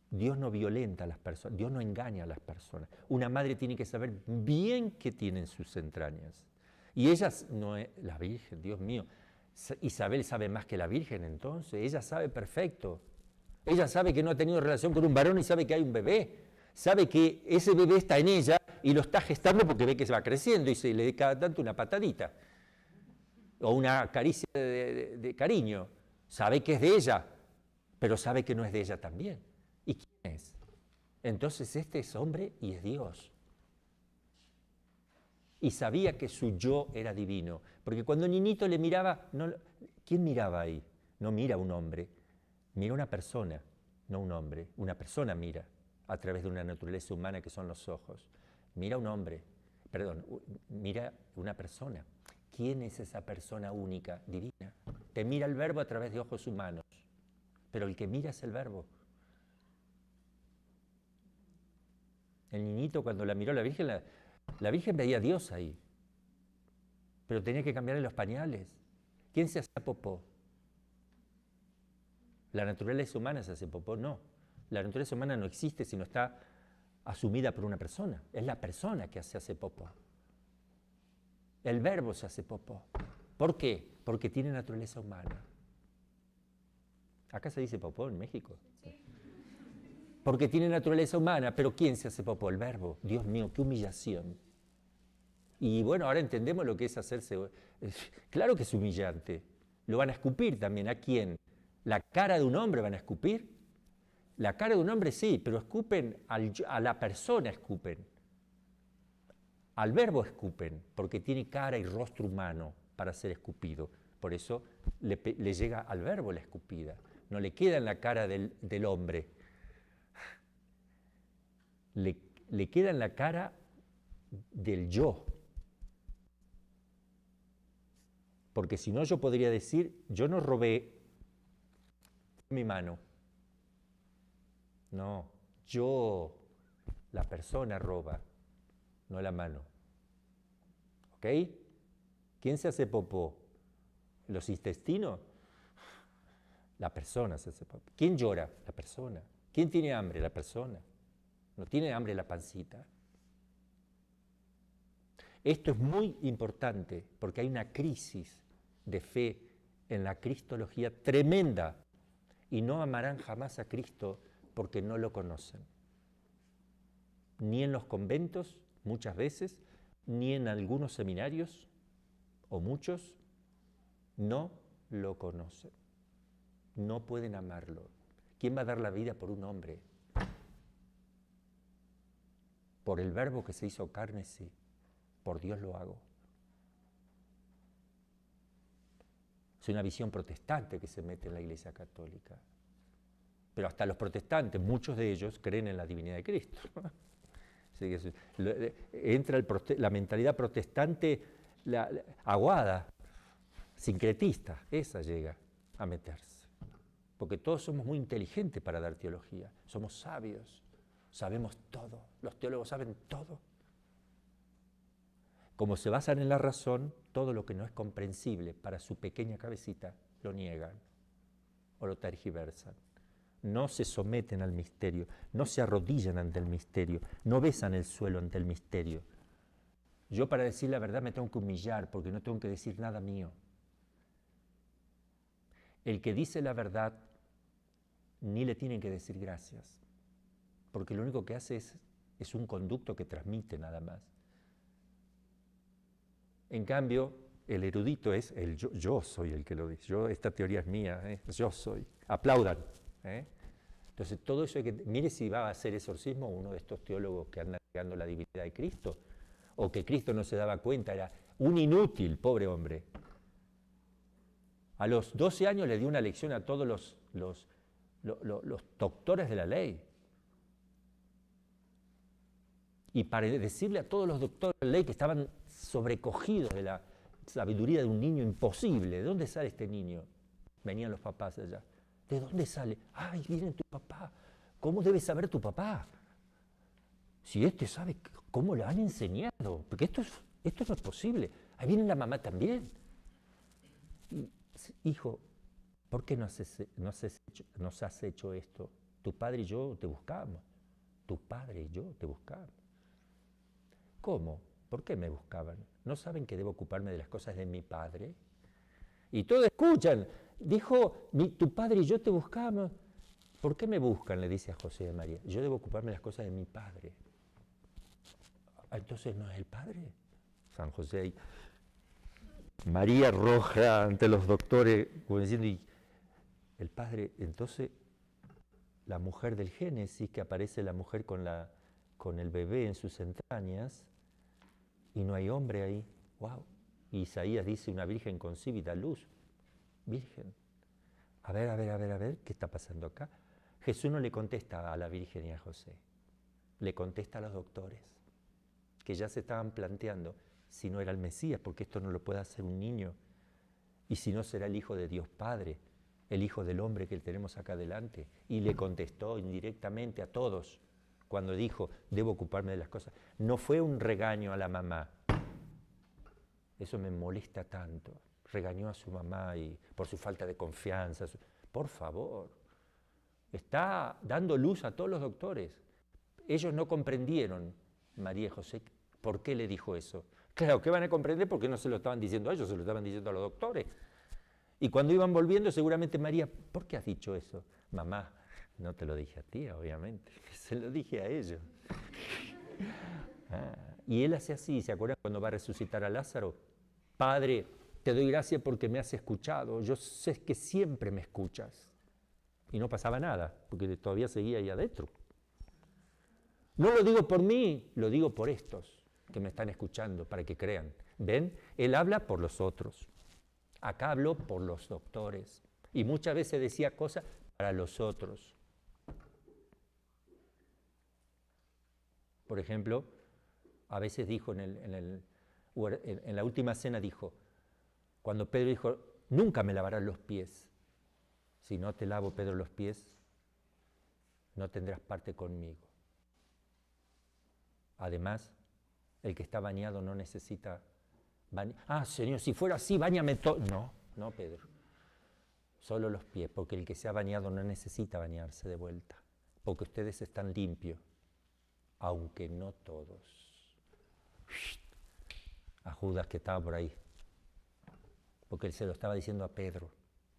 Dios no violenta a las personas, Dios no engaña a las personas. Una madre tiene que saber bien qué tiene en sus entrañas. Y ella no es la Virgen, Dios mío. Isabel sabe más que la Virgen entonces, ella sabe perfecto. Ella sabe que no ha tenido relación con un varón y sabe que hay un bebé. Sabe que ese bebé está en ella y lo está gestando porque ve que se va creciendo y se le da cada tanto una patadita o una caricia de cariño. Sabe que es de ella, pero sabe que no es de ella también. ¿Y quién es? Entonces este es hombre y es Dios. Y sabía que su yo era divino, porque cuando Ninito le miraba, ¿quién miraba ahí? No mira a un hombre, mira a una persona, no un hombre. Una persona mira a través de una naturaleza humana que son los ojos. Mira a un hombre, mira una persona. ¿Quién es esa persona única, divina? Te mira el Verbo a través de ojos humanos, pero el que mira es el Verbo. El niñito cuando la miró la Virgen veía a Dios ahí, pero tenía que cambiarle los pañales. ¿Quién se hacía popó? ¿La naturaleza humana se hace popó? No. La naturaleza humana no existe si no está asumida por una persona. Es la persona que se hace popó. El Verbo se hace popó. ¿Por qué? Porque tiene naturaleza humana. Acá se dice popó en México. Sí. Porque tiene naturaleza humana, pero ¿quién se hace popó? El Verbo. Dios mío, qué humillación. Y bueno, ahora entendemos lo que es hacerse... Claro que es humillante. Lo van a escupir también. ¿A quién? ¿La cara de un hombre van a escupir? La cara de un hombre sí, pero escupen a la persona, escupen. Al Verbo escupen, porque tiene cara y rostro humano para ser escupido. Por eso le llega al Verbo la escupida. No le queda en la cara del hombre. Le queda en la cara del yo. Porque si no, yo podría decir, yo no robé mi mano. No, la persona roba, no la mano. ¿Ok? ¿Quién se hace popó? ¿Los intestinos? La persona se hace popó. ¿Quién llora? La persona. ¿Quién tiene hambre? La persona. No tiene hambre la pancita. Esto es muy importante porque hay una crisis de fe en la cristología tremenda y no amarán jamás a Cristo porque no lo conocen. Ni en los conventos, muchas veces, ni en algunos seminarios, o muchos, no lo conocen. No pueden amarlo. ¿Quién va a dar la vida por un hombre? Por el Verbo que se hizo carne, sí. Por Dios lo hago. Es una visión protestante que se mete en la Iglesia Católica. Pero hasta los protestantes, muchos de ellos, creen en la divinidad de Cristo. Entra la mentalidad protestante aguada, sincretista, esa llega a meterse. Porque todos somos muy inteligentes para dar teología, somos sabios, sabemos todo, los teólogos saben todo. Como se basan en la razón, todo lo que no es comprensible para su pequeña cabecita lo niegan o lo tergiversan. no se someten al misterio, no se arrodillan ante el misterio, no besan el suelo ante el misterio. Yo para decir la verdad me tengo que humillar porque no tengo que decir nada mío. El que dice la verdad ni le tienen que decir gracias, porque lo único que hace es un conducto que transmite nada más. En cambio, el erudito es el yo soy el que lo dice. Esta teoría es mía, yo soy. Aplaudan. Entonces, todo eso hay que... Mire si va a hacer exorcismo uno de estos teólogos que andan negando la divinidad de Cristo, o que Cristo no se daba cuenta, era un inútil, pobre hombre. A los 12 años le dio una lección a todos los doctores de la ley. Y para decirle a todos los doctores de la ley que estaban sobrecogidos de la sabiduría de un niño imposible. ¿De dónde sale este niño? Venían los papás allá. ¿De dónde sale? ¡Ay, viene tu papá! ¿Cómo debe saber tu papá? Si este sabe cómo le han enseñado. Porque esto no es posible. Ahí viene la mamá también. Y, hijo, ¿por qué nos has hecho esto? Tu padre y yo te buscamos. Tu padre y yo te buscamos. ¿Cómo? ¿Por qué me buscaban? ¿No saben que debo ocuparme de las cosas de mi padre? Y todos escuchan. Dijo, tu padre y yo te buscamos. ¿Por qué me buscan? Le dice a José y a María. Yo debo ocuparme de las cosas de mi padre. Entonces no es el padre. San José y María roja ante los doctores, como diciendo, ¿y el padre? Entonces, la mujer del Génesis, que aparece la mujer con el bebé en sus entrañas, y no hay hombre ahí. ¡Wow! Y Isaías dice, una virgen concibe y da luz. Virgen. A ver, ¿qué está pasando acá? Jesús no le contesta a la Virgen y a José, le contesta a los doctores, que ya se estaban planteando si no era el Mesías, porque esto no lo puede hacer un niño, y si no será el Hijo de Dios Padre, el Hijo del Hombre que tenemos acá delante. Y le contestó indirectamente a todos, cuando dijo, debo ocuparme de las cosas. No fue un regaño a la mamá. Eso me molesta tanto. Regañó a su mamá y por su falta de confianza. Por favor. Está dando luz a todos los doctores. Ellos no comprendieron, María y José, por qué le dijo eso. Claro, ¿qué van a comprender? Porque no se lo estaban diciendo a ellos, se lo estaban diciendo a los doctores. Y cuando iban volviendo, seguramente María, ¿por qué has dicho eso? Mamá, no te lo dije a ti, obviamente, se lo dije a ellos. Y él hace así, ¿se acuerdan cuando va a resucitar a Lázaro? Padre, te doy gracias porque me has escuchado, yo sé que siempre me escuchas. Y no pasaba nada, porque todavía seguía ahí adentro. No lo digo por mí, lo digo por estos que me están escuchando, para que crean. ¿Ven? Él habla por los otros. Acá habló por los doctores. Y muchas veces decía cosas para los otros. Por ejemplo, a veces dijo en la última cena, dijo, cuando Pedro dijo, nunca me lavarás los pies. Si no te lavo, Pedro, los pies, no tendrás parte conmigo. Además, el que está bañado no necesita Señor, si fuera así, báñame todo. No, Pedro. Solo los pies, porque el que se ha bañado no necesita bañarse de vuelta, porque ustedes están limpios, aunque no todos. A Judas que estaba por ahí, porque él se lo estaba diciendo a Pedro,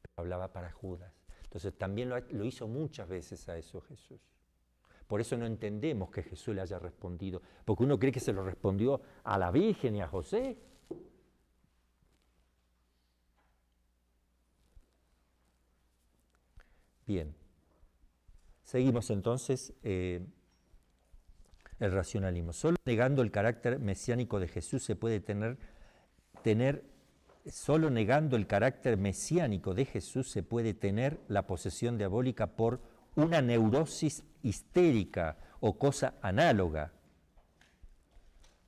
pero hablaba para Judas. Entonces también lo hizo muchas veces a eso Jesús. Por eso no entendemos que Jesús le haya respondido, porque uno cree que se lo respondió a la Virgen y a José. Bien, seguimos entonces el racionalismo. Solo negando el carácter mesiánico de Jesús se puede solo negando el carácter mesiánico de Jesús se puede tener la posesión diabólica por una neurosis histérica o cosa análoga,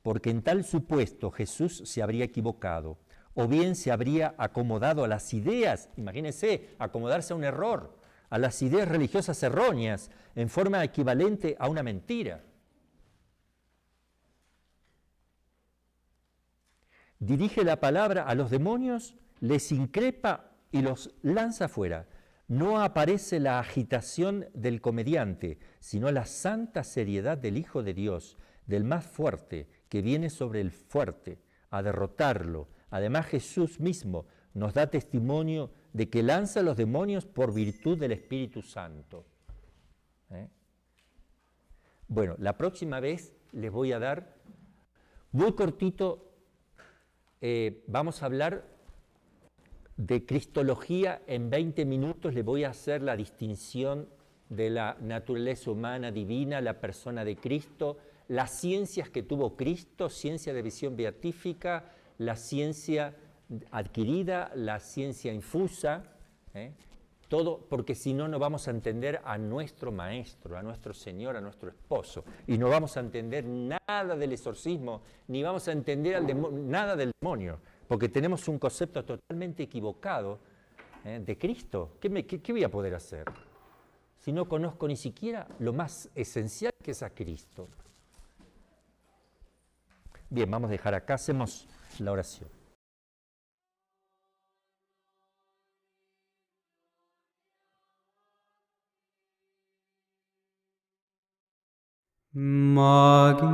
porque en tal supuesto Jesús se habría equivocado, o bien se habría acomodado a las ideas, imagínense, acomodarse a un error, a las ideas religiosas erróneas, en forma equivalente a una mentira. Dirige la palabra a los demonios, les increpa y los lanza fuera. no aparece la agitación del comediante, sino la santa seriedad del Hijo de Dios, del más fuerte, que viene sobre el fuerte, a derrotarlo. Además, Jesús mismo nos da testimonio de que lanza a los demonios por virtud del Espíritu Santo. Bueno, la próxima vez les voy a dar, muy cortito, vamos a hablar de Cristología. En 20 minutos les voy a hacer la distinción de la naturaleza humana divina, la persona de Cristo, las ciencias que tuvo Cristo, ciencia de visión beatífica, la ciencia adquirida, la ciencia infusa, todo, porque si no, no vamos a entender a nuestro Maestro, a nuestro Señor, a nuestro Esposo, y no vamos a entender nada del exorcismo, ni vamos a entender nada del demonio, porque tenemos un concepto totalmente equivocado de Cristo. ¿Qué voy a poder hacer si no conozco ni siquiera lo más esencial que es a Cristo? Bien, vamos a dejar acá, hacemos la oración. Magnificat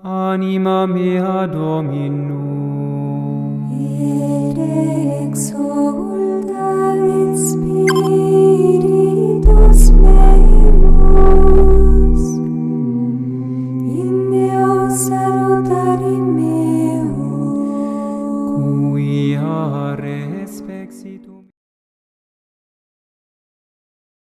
anima mea Dominum, et exulta in spiritus meus, in Deo salutari meo, quia respixitum